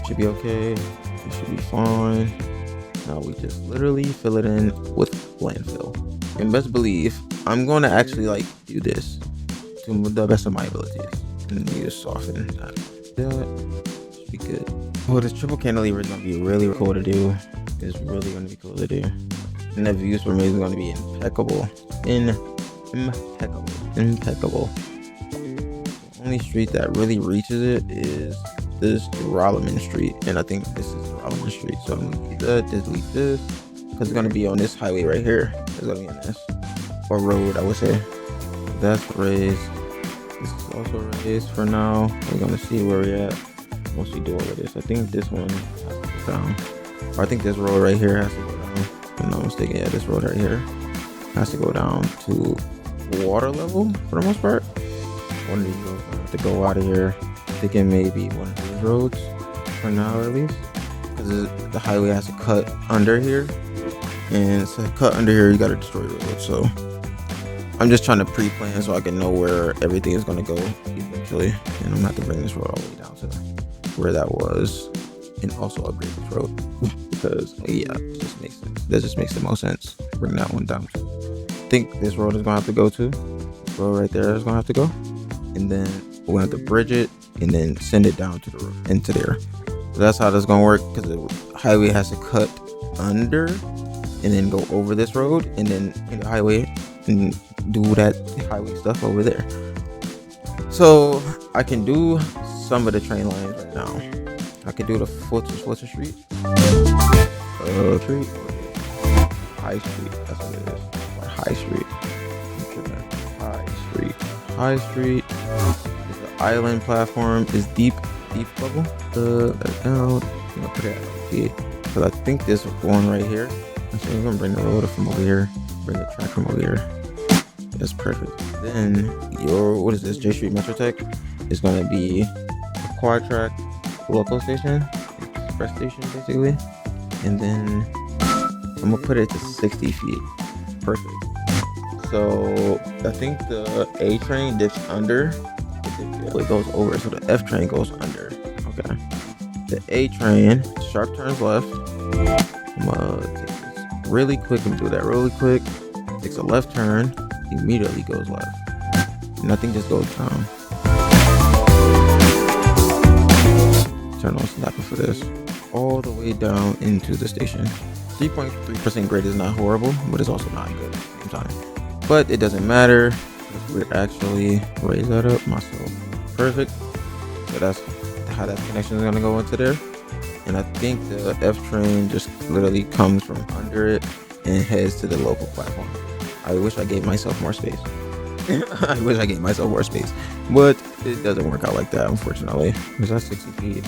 Should be okay. It should be fine. Now we just literally fill it in with landfill. And best believe I'm going to actually like do this to the best of my abilities and use soften that. That should be good. Well, this triple cantilever is going to be really cool to do. It's really going to be cool to do. And the views for me is going to be impeccable. Impeccable. The only street that really reaches it is this Rolliman Street, and I think this is Rolliman Street. So I'm gonna delete this because it's gonna be on this highway right here. It's gonna be on this or road, I would say. That's raised. This is also raised for now. We're gonna see where we're at once we do all of this. I think this one has to go down, or I think this road right here has to go down. If I'm not mistaken, yeah, this road right here has to go down to water level for the most part. One of these roads have to go out of here. Thinking maybe one of these roads for now at least, because the highway has to cut under here, and to cut under here you gotta destroy the road. So I'm just trying to pre-plan so I can know where everything is gonna go eventually, and I'm gonna have to bring this road all the way down to where that was, and also upgrade this road because yeah, it just makes sense. That just makes the most sense. Bring that one down. I think this road is gonna have to go too. This road right there is gonna have to go, and then we're gonna have to bridge it and then send it down to the road into there. So that's how this is gonna work, because the highway has to cut under and then go over this road and then in the highway and do that highway stuff over there. So I can do some of the train lines right now. I can do the Fulton Street, High Street. That's what it is. Or High Street. High Street. The island platform is deep level. Down. I'm gonna put it at feet because I think this one right here. Actually, I'm gonna bring the road from over here. Bring the track from over here. That's perfect. Then what is this? J Street Metro Tech is gonna be a quad track local station, express station basically, and then I'm gonna put it to 60 feet. Perfect. So I think the A train dips under. It goes over, so the F train goes under. Okay. The A train sharp turns left. I'm gonna take this really quick and do that really quick. Takes a left turn, immediately goes left. Nothing just goes down. Turn on snapper for this. All the way down into the station. 3.3% grade is not horrible, but it's also not good at the same time. But it doesn't matter. We actually raise that up myself. Perfect. So that's how that connection is gonna go into there. And I think the F train just literally comes from under it and heads to the local platform. I wish I gave myself more space. But it doesn't work out like that, unfortunately. Is that 60 feet?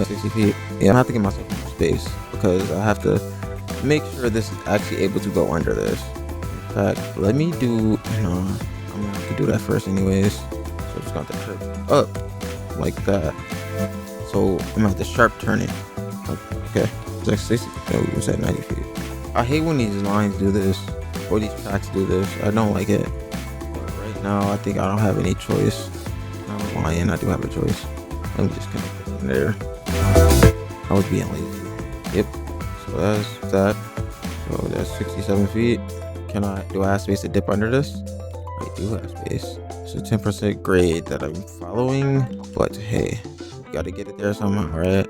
60 feet. Yeah, I have to give myself more space because I have to make sure this is actually able to go under this. In fact, let me do, I'm gonna have to do that first anyways. So I'm just gonna have to curve up like that. So I'm gonna have to sharp turn it. Okay, it's like 60, no, it's at 90 feet. I hate when these lines do this, or these tracks do this. I don't like it. But right now, I think I don't have any choice. I'm lying, I do have a choice. Let me just connect it in there. I was being lazy. Yep, so that's that. So that's 67 feet. Do I have space to dip under this? I do have space. It's a 10% grade that I'm following, but hey, gotta get it there somehow, right?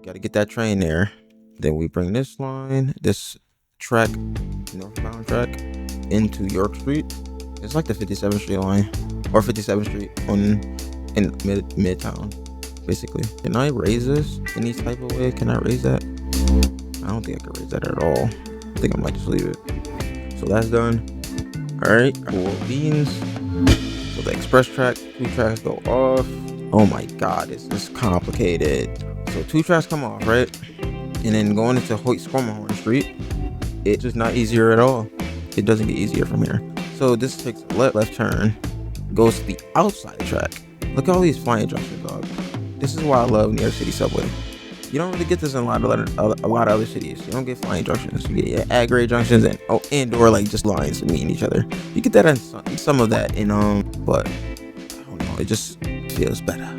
Gotta get that train there. Then we bring this track, northbound track, into York Street. It's like the 57th Street line, or 57th Street in Midtown, basically. Can I raise this any type of way? Can I raise that? I don't think I can raise that at all. I think I might just leave it. So that's done. All right, cool beans. So the express track, 2 tracks go off. Oh my God, it's just complicated. So 2 tracks come off, right? And then going into Hoyt-Squirmahorn Street, it's just not easier at all. It doesn't get easier from here. So this takes a left turn, goes to the outside track. Look at all these flying junctions, dog. This is why I love New York City subway. You don't really get this in a lot of other cities. You don't get flying junctions. You get at-grade junctions and/or like just lines meeting each other. You get that in some of that in but I don't know. It just feels better.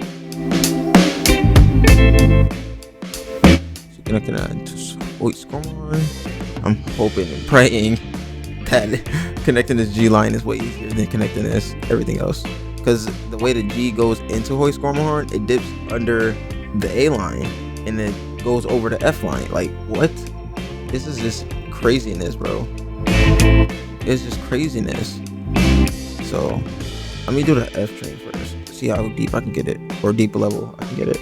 So connecting that to Hoyt-Squirmahorn. I'm hoping and praying that connecting this G line is way easier than connecting everything else. Because the way the G goes into Hoyt-Squirmahorn, it dips under the A line and then goes over the F line. Like, what? This is just craziness, bro. It's just craziness. So let me do the F train first. See how deep I can get it, or deep level I can get it.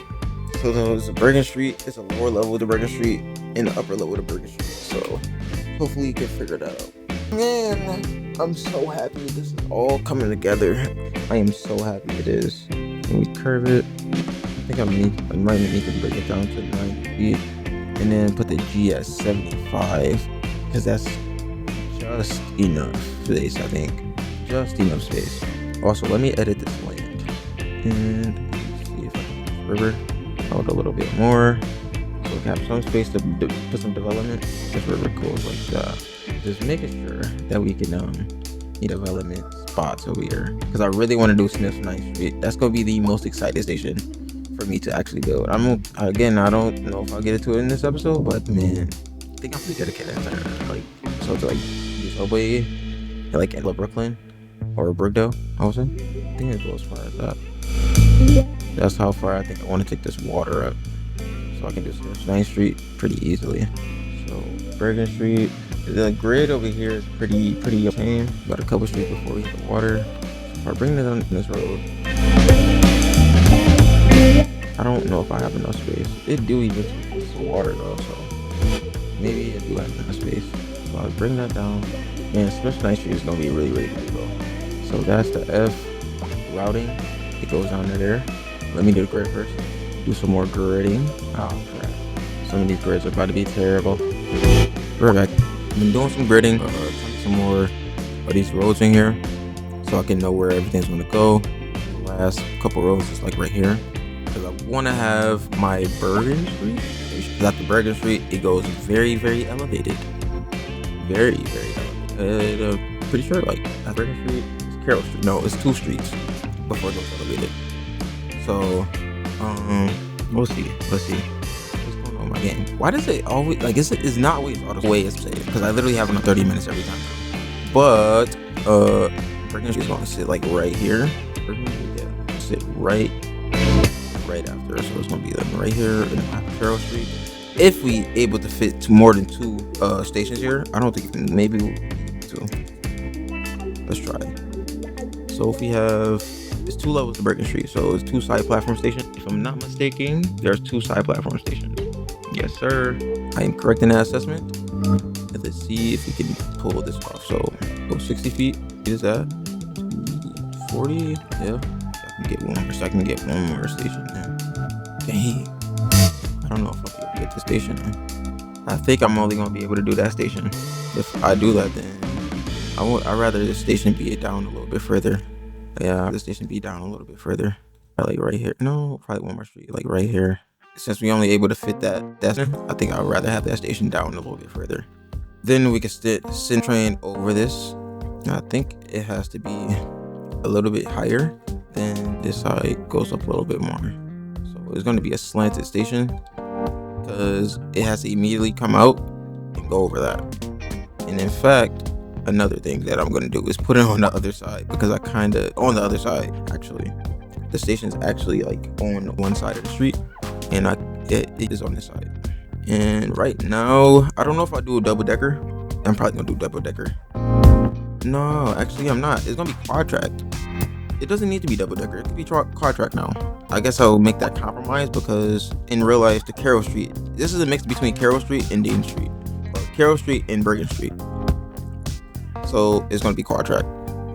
So there's a Bergen Street. It's a lower level to Bergen Street and the upper level to Bergen Street. So hopefully you can figure that out. Man, I'm so happy this is all coming together. I am so happy it is. Can we curve it? I think I might need to break it down to 90 feet and then put the G at 75 because that's just enough space, I think. Just enough space. Also, let me edit this land and see if I can river out a little bit more so we have some space to put some development. This river goes like that. Just making sure that we can need development spots over here because I really want to do Smith's 9th Street. That's gonna be the most exciting station for me to actually build. I don't know if I'll get into it in this episode, but man, I think I'm pretty dedicated to the subway, like in Brooklyn or Brookdale. I was in. I think it goes as far as that. That's how far I think I want to take this water up, so I can do Smith's 9th Street pretty easily. So Bergen Street. The grid over here is pretty tame. About a couple streets before we hit the water. So if I bring it on this road, I don't know if I have enough space. It do even take the water though, so maybe I do have enough space. So I'll bring that down. Man, Smith's 9th Street is gonna be really big though. So that's the F routing. It goes down to there. Let me do the grid first. Do some more gridding. Oh crap. Some of these grids are about to be terrible. We're back. I've been doing some gridding, some more of these roads in here so I can know where everything's going to go. The last couple roads is like right here because I want to have my Bergen Street. Because after Bergen Street, it goes very, very elevated. Very, very elevated. Pretty sure like after Bergen Street, it's Carroll Street. No, it's 2 streets before it goes elevated. So, we'll see. Let's see. My game. Why does it always it's not always all the way it's said because I literally have 30 minutes every time. But Bergen Street is going to sit like right here. Sit right after, so it's going to be like right here in Carroll Street. If we able to fit to more than 2 stations here, I don't think maybe 2. Let's try. So if we have it's 2 levels to Bergen Street, so it's 2 side platform stations. If I'm not mistaken, there's 2 side platform stations. Yes, sir. I am correct in that assessment. Let's see if we can pull this off. So, go 60 feet. Is that 40? Yeah. I can get one more. So I can get one more station. Dang. I don't know if I'll be able to get the station. I think I'm only gonna be able to do that station. If I do that, then I'd rather the station be down a little bit further. Yeah, the station be down a little bit further. Like right here. No, probably one more street. Like right here. Since we only able to fit that, I think I'd rather have that station down a little bit further. Then we can send train over this. I think it has to be a little bit higher. Then this side goes up a little bit more. So it's going to be a slanted station because it has to immediately come out can go over that. And in fact, another thing that I'm gonna do is put it on the other side, because on the other side actually. The station's actually like on one side of the street, and it is on this side. And right now, I don't know if I do a double decker. I'm probably gonna do double decker. No, actually I'm not. It's gonna be quad track. It doesn't need to be double decker. It could be quad track now. I guess I'll make that compromise, because in real life, the Carroll Street, this is a mix between Carroll Street and Dane Street, or Carroll Street and Bergen Street. So it's gonna be quad track.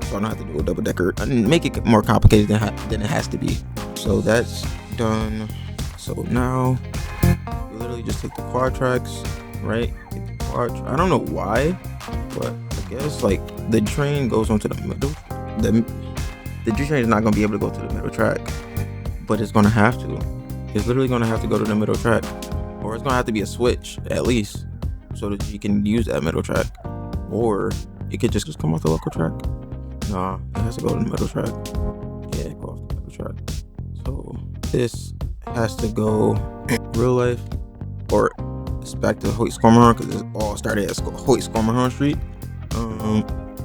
So I don't have to do a double decker and make it more complicated than it has to be. So that's done. So now you literally just take the quad tracks, right? I don't know why, but I guess like the train goes onto the middle. The G train is not gonna be able to go to the middle track, but it's gonna have to. It's literally gonna have to go to the middle track, or it's gonna have to be a switch at least, so that you can use that middle track, or it could just come off the local track. Nah, it has to go to the middle track. Yeah, go off the middle track. So this has to go real life, or it's back to Hoyt-Scormorhorn, because it all started at Hoyt-Scormorhorn Street.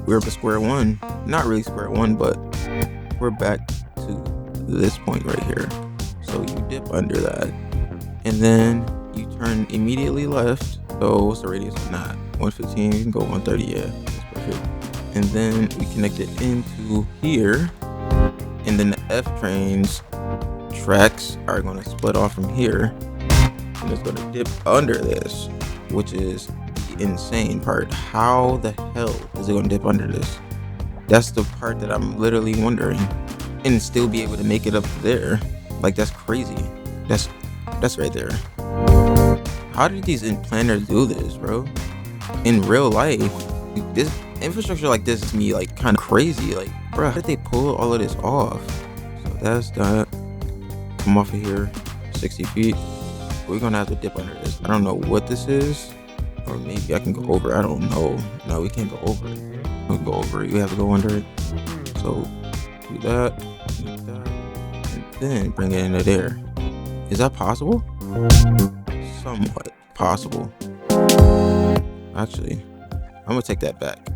We're at square one. Not really square one, but we're back to this point right here. So you dip under that, and then you turn immediately left. So what's the radius on that? 115. You can go 130. Yeah, that's perfect. And then we connect it into here, and then the F train's tracks are going to split off from here, and it's going to dip under this, which is the insane part. How the hell is it going to dip under this? That's the part that I'm literally wondering, and still be able to make it up there. Like, that's crazy. That's right there. How did these planners do this, bro? In real life, this infrastructure like this is me like kind of crazy. Like, bro, how did they pull all of this off? So that's that. Come off of here 60 feet. We're gonna have to dip under this. I don't know what this is, or maybe I can go over it. I don't know. No, we can't go over it. We can go over it. We have to go under it. So do that, and then bring it into there. Is that possible? Somewhat possible. Actually, I'm gonna take that back,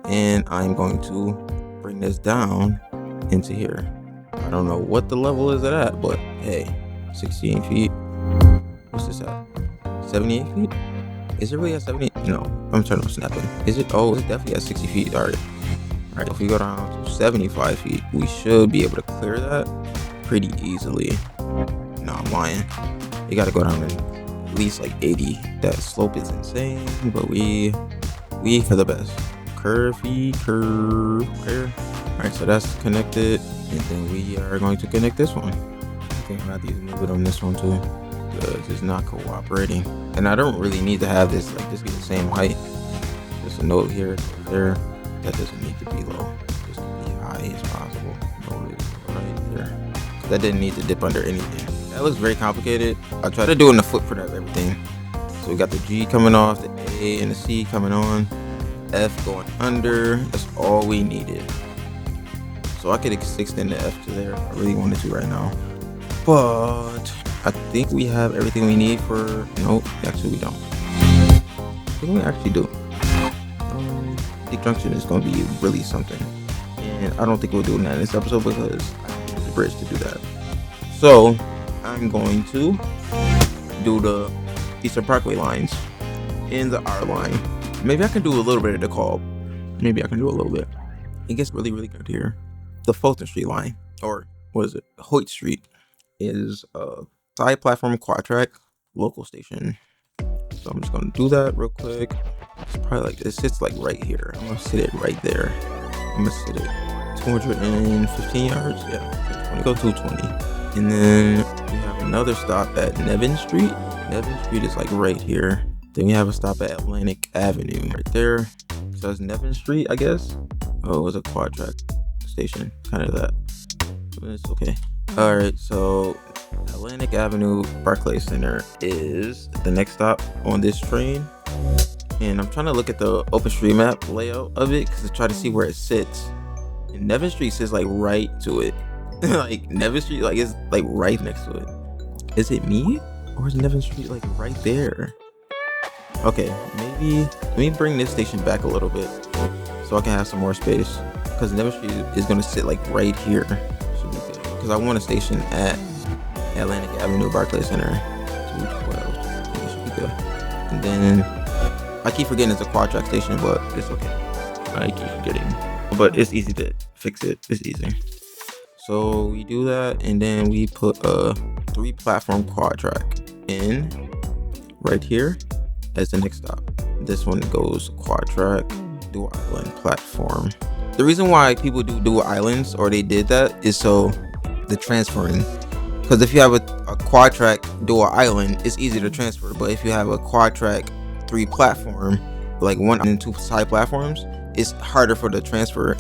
and I'm going to bring this down into here. I don't know what the level is at, but hey, 16 feet. What's this at? 78 feet? Is it really at 70? No, I'm turning on snapping. Is it? Oh, it's definitely at 60 feet. All right. If we go down to 75 feet, we should be able to clear that pretty easily. No, I'm lying. You gotta go down at least like 80. That slope is insane, but we for the best. Curve. Alright, so that's connected, and then we are going to connect this one. I think I'm gonna have to use a little bit on this one too, because it's not cooperating. And I don't really need to have this like this be the same height. Just a note here, there. That doesn't need to be low. Just be high as possible. Note right there. That didn't need to dip under anything. That looks very complicated. I'll try to do it in the footprint of everything. So we got the G coming off, the A and the C coming on, F going under. That's all we needed. So I could extend the F to there if I really wanted to right now. But I think we have everything we need for. Nope, actually we don't. What do we actually do? The junction is going to be really something, and I don't think we'll do that in this episode because I need the bridge to do that. So I'm going to do the Eastern Parkway lines in the R line. Maybe I can do a little bit of the call. Maybe I can do a little bit. It gets really good here. The Fulton Street line, or what is it? Hoyt Street, is a side platform quad track local station. So I'm just going to do that real quick. It's probably like, it sits like right here. I'm gonna sit it right there. I'm gonna sit it 215 yards. Yeah, go 220. And then we have another stop at Nevin Street. Nevin Street is like right here. Then we have a stop at Atlantic Avenue right there. So that's Nevin Street, I guess. Oh, it's a quad track station, kind of that. But it's okay. All right, so Atlantic Avenue Barclays Center is the next stop on this train. And I'm trying to look at the OpenStreetMap layout of it because to try to see where it sits. And Nevin Street sits like right to it. Like Nevin Street like is like right next to it. Is it me? Or is Nevin Street like right there? Okay, maybe let me bring this station back a little bit so I can have some more space. Because Never Street is gonna sit like right here. Should be good. Because I want a station at Atlantic Avenue, Barclays Center. 212. It should be good. And then I keep forgetting it's a quad track station, but it's okay. I keep forgetting, but it's easy to fix it. It's easy. So we do that, and then we put a 3-platform quad track in right here as the next stop. This one goes quad track, dual island platform. The reason why people do dual islands, or they did that, is so the transferring. Because if you have a quad track dual island, it's easy to transfer. But if you have a quad track 3-platform, like 1 and 2 side platforms, it's harder for the transfer.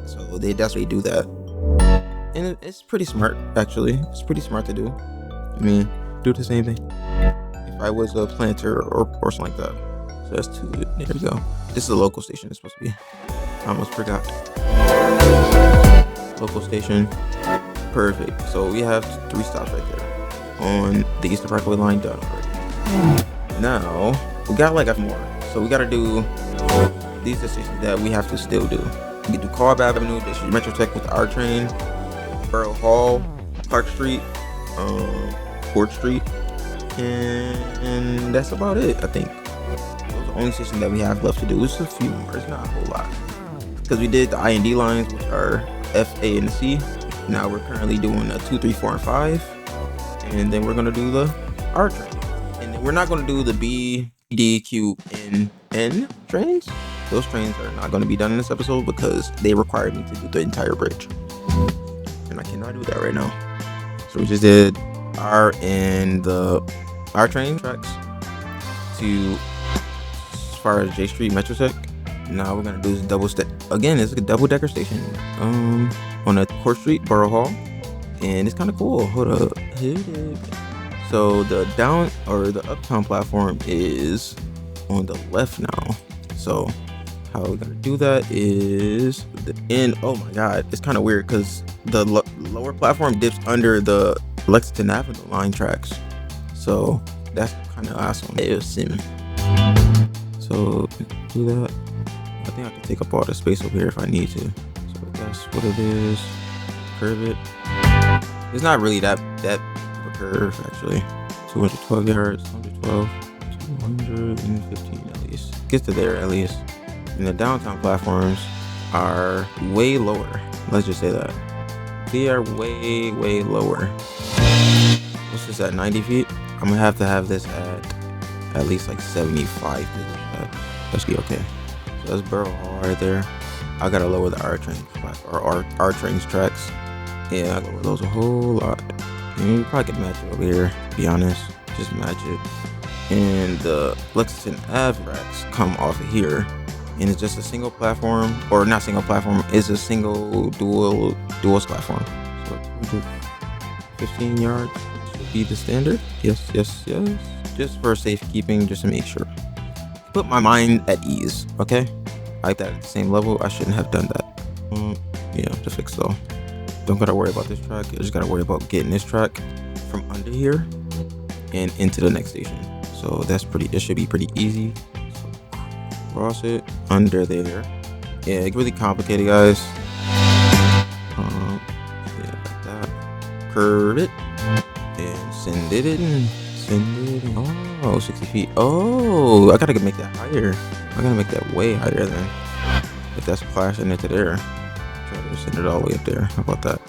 So that's why they do that. And it's pretty smart, actually. It's pretty smart to do. I mean, do the same thing if I was a planter or something like that. So that's 2. There we go. This is a local station. It's supposed to be. I almost forgot. Local station. Perfect. So we have 3 stops right there on the Eastern Parkway line done already. Now we got like more. So we got to do these decisions that we have to still do. We can do Cobb Avenue, District Metro Tech with the R train, Borough Hall, Clark Street, Port Street, and that's about it. I think those are the only stations that we have left to do. It's a few more. It's not a whole lot because we did the I and D lines, which are F, A, and C. Now we're currently doing a 2, 3, 4, and 5, and then we're gonna do the R train, and then we're not gonna do the B, D, Q, and N trains. Those trains are not going to be done in this episode because they require me to do the entire bridge, and I cannot do that right now. So we just did R and the R train tracks to as far as J Street Metro Tech. Now we're gonna do this double step again. It's a double decker station on a Court Street, Borough Hall, and it's kind of cool. Hold up. So the down or the uptown platform is on the left now. So how we're gonna do that is the end. Oh my god, it's kind of weird because the lower platform dips under the Lexington Avenue line tracks. So that's kind of awesome. So do that. I think I can take up all the space over here if I need to. So that's what it is. Curve it. It's not really that of a curve actually. 212 yards, 112, 215 at least. Gets to there at least. And the downtown platforms are way lower. Let's just say that. They are way lower. What's this at 90 feet? I'm gonna have to have this at least like 75 feet. That should be okay. So that's Borough Hall right there. I gotta lower the R train or R train's tracks. Yeah, I lower those a whole lot. And you probably can match it over here, to be honest. Just match it. And the Lexington Ave tracks come off of here. And it's just a single platform, or not single platform, it's a single dual platform. So 15 yards should be the standard. Yes. Just for safekeeping, just to make sure. Put my mind at ease, okay? I like that at the same level. I shouldn't have done that. Yeah, to fix though. Don't gotta worry about this track. I just gotta worry about getting this track from under here and into the next station. So it should be pretty easy. So cross it under there. Yeah, it's really complicated, guys. Yeah, like that. Curve it and send it in. Oh, 60 feet. Oh, I gotta make that higher. I gotta make that way higher then. If that's flashing into there, try to send it all the way up there. How about that?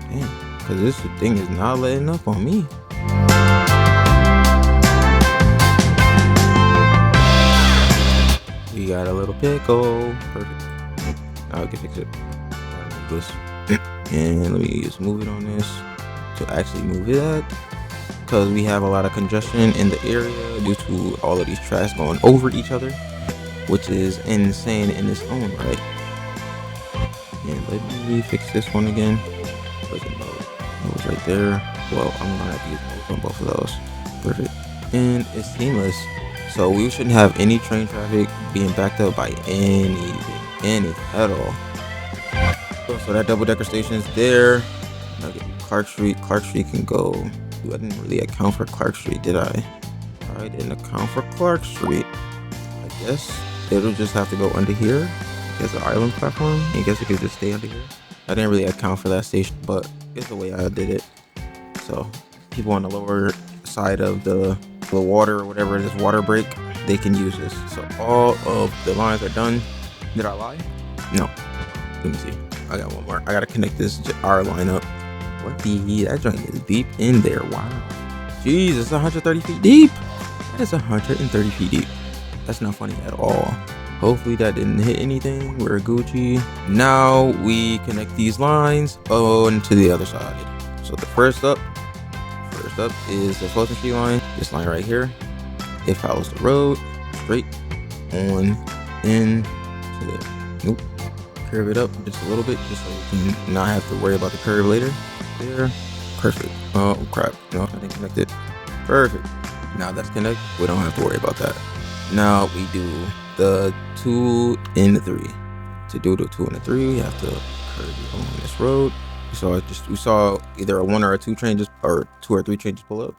Damn, because this thing is not letting up on me. We got a little pickle. Perfect. Now I can fix it. And let me just move it on this to actually move it. Because we have a lot of congestion in the area due to all of these tracks going over each other, which is insane in its own right. And let me fix this one again. Where's the mode? It was right there. Well, I'm gonna have to use modes on both of those. Perfect. And it's seamless. So we shouldn't have any train traffic being backed up by anything at all. So that double decker station is there. Now get Clark Street. Clark Street can go. I didn't really account for Clark Street, did I? I didn't account for Clark Street. guess it'll just have to go under here. There's an island platform. I guess it could just stay under here. I didn't really account for that station, but it's the way I did it. So people on the lower side of the water or whatever it is, water break, they can use this. So all of the lines are done. Did I lie? No. Let me see. I got one more. I gotta connect this R line up. What the? That joint is deep in there. Wow. Jeez, it's 130 feet deep. That is 130 feet deep. That's not funny at all. Hopefully that didn't hit anything. We're Gucci. Now we connect these lines on to the other side. So the first up is the Fulton Street line. This line right here. It follows the road straight on in to there. Nope. Curve it up just a little bit, just so we can not have to worry about the curve later. There. Perfect. Oh crap. No, I didn't connect it. Perfect. Now that's connected. We don't have to worry about that. Now we do the 2 and the 3. To do the 2 and the 3, we have to curve along this road. We saw either a 1 or a 2 train or 2 or 3 train just pull up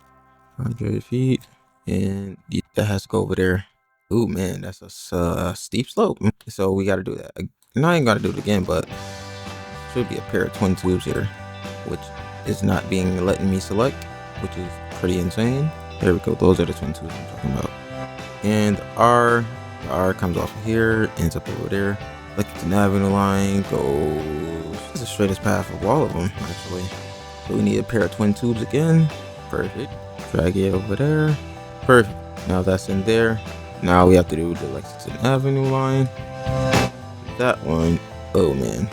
100 feet, and that has to go over there. Ooh man, that's a steep slope. So we got to do that. Now I ain't got to do it again, but should be a pair of twin tubes here, which is not letting me select, which is pretty insane. There we go. Those are the twin tubes I'm talking about. And the R comes off of here, ends up over there. Lexington Avenue line goes. It's the straightest path of all of them, actually. So we need a pair of twin tubes again. Perfect. Drag it over there. Perfect. Now that's in there. Now we have to do the Lexington Avenue line. That one. Oh man.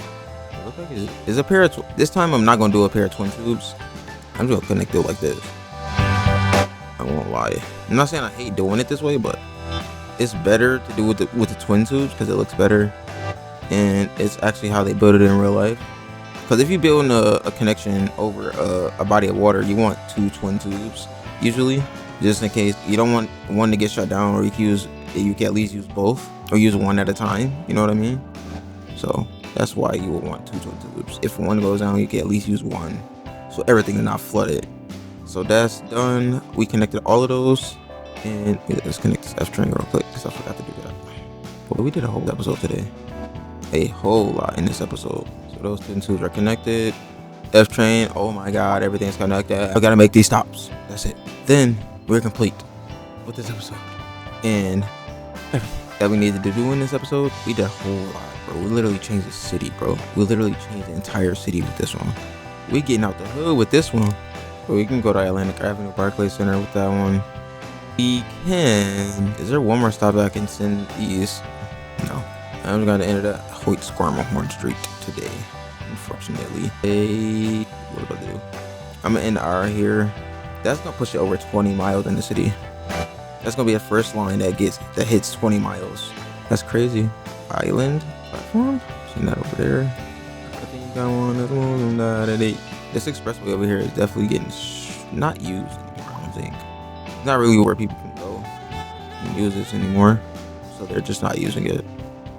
It looks like it's a pair of. This time I'm not gonna do a pair of twin tubes. I'm just gonna connect it like this. I won't lie. I'm not saying I hate doing it this way, but it's better to do with the twin tubes because it looks better, and it's actually how they build it in real life. Because if you're building a connection over a body of water, you want 2 twin tubes usually, just in case you don't want one to get shut down, or you can at least use both, or use one at a time. You know what I mean? So that's why you would want 2 twin tubes. If one goes down, you can at least use one, so everything is not flooded. So that's done. We connected all of those, and let's connect this F train real quick because I forgot to do that. But we did a whole episode today, a whole lot in this episode. So those twin tubes are connected. F train, oh my god, everything's connected. I gotta make these stops. That's it. Then we're complete with this episode, and everything that we needed to do in this episode, we did a whole lot, bro. We literally changed the city, bro. We literally changed the entire city with this one. We getting out the hood with this one. But we can go to Atlantic Avenue Barclay Center with that one. We can. Is there one more stop I can send these? No. I'm gonna enter that Hoyt Squirmalhorn Street today, unfortunately. What about to do? I'm gonna end R here. That's gonna push it over 20 miles in the city. That's gonna be the first line that hits 20 miles. That's crazy. Island platform. Seen that over there. I think you got one that's more than that. This expressway over here is definitely getting not used anymore, I don't think. It's not really where people can go and use this anymore. So they're just not using it.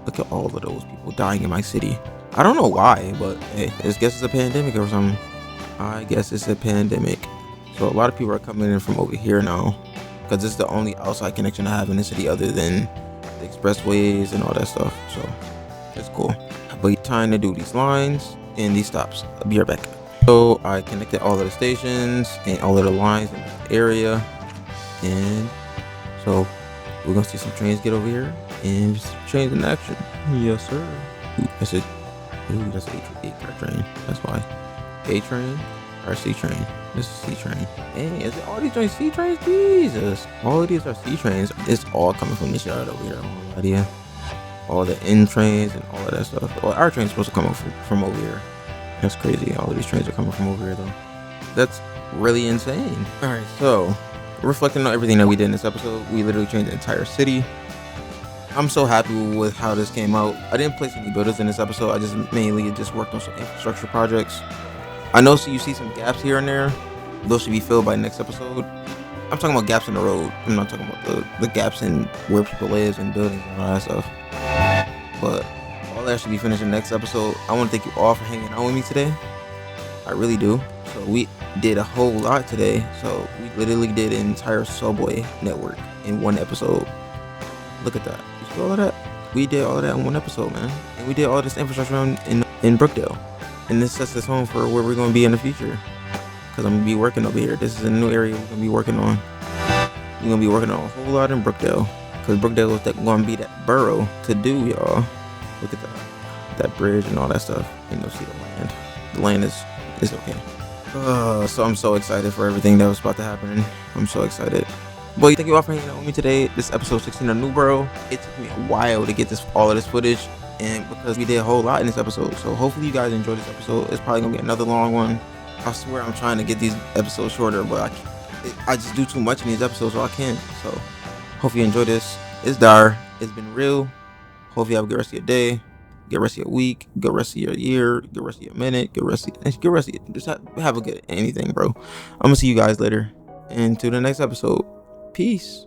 Look at all of those people dying in my city. I don't know why, but hey, I guess it's a pandemic or something. I guess it's a pandemic. So a lot of people are coming in from over here now, because this is the only outside connection I have in the city other than the expressways and all that stuff. So it's cool. But time to do these lines and these stops. I'll be right back. So I connected all of the stations and all of the lines in the area, and so we're gonna see some trains get over here and some trains in action. Yes sir. Ooh, that's an A train. That's why. A train or C train. This is C train. Hey, is it all these trains C trains? Jesus, all of these are C trains. It's all coming from this yard over here. No idea. All the N trains and all of that stuff. Well, our train's supposed to come up from over here. That's crazy. All of these trains are coming from over here though. That's really insane. Alright, so reflecting on everything that we did in this episode, we literally changed the entire city. I'm so happy with how this came out. I didn't place any builders in this episode. I just mainly worked on some infrastructure projects. I know you see some gaps here and there. Those should be filled by next episode. I'm talking about gaps in the road. I'm not talking about the gaps in where people live and buildings and all that stuff. But all that should be finished in the next episode. I want to thank you all for hanging out with me today. I really do. So we did a whole lot today. So we literally did an entire subway network in one episode. Look at that. You all of that. We did all of that in one episode, man. And we did all this infrastructure in Brookdale. And this sets us home for where we're going to be in the future. Because I'm going to be working over here. This is a new area we're going to be working on. We're going to be working on a whole lot in Brookdale. Because Brookdale is going to be that borough to do, y'all. Look at that bridge and all that stuff. And you'll see the land. The land is okay. So I'm so excited for everything that was about to happen. I'm so excited. Boy, thank you all for hanging out with me today. This is episode 16 of New Borough. It took me a while to get all of this footage, and because we did a whole lot in this episode. So hopefully you guys enjoyed this episode. It's probably gonna be another long one. I swear I'm trying to get these episodes shorter, but I just do too much in these episodes, so I can't. So hope you enjoy this. It's dire. It's been real. Hope you have a good rest of your day. Good rest of your week. Good rest of your year. Good rest of your minute. Good rest of your, just have a good anything, bro. I'm gonna see you guys later. And to the next episode. Peace.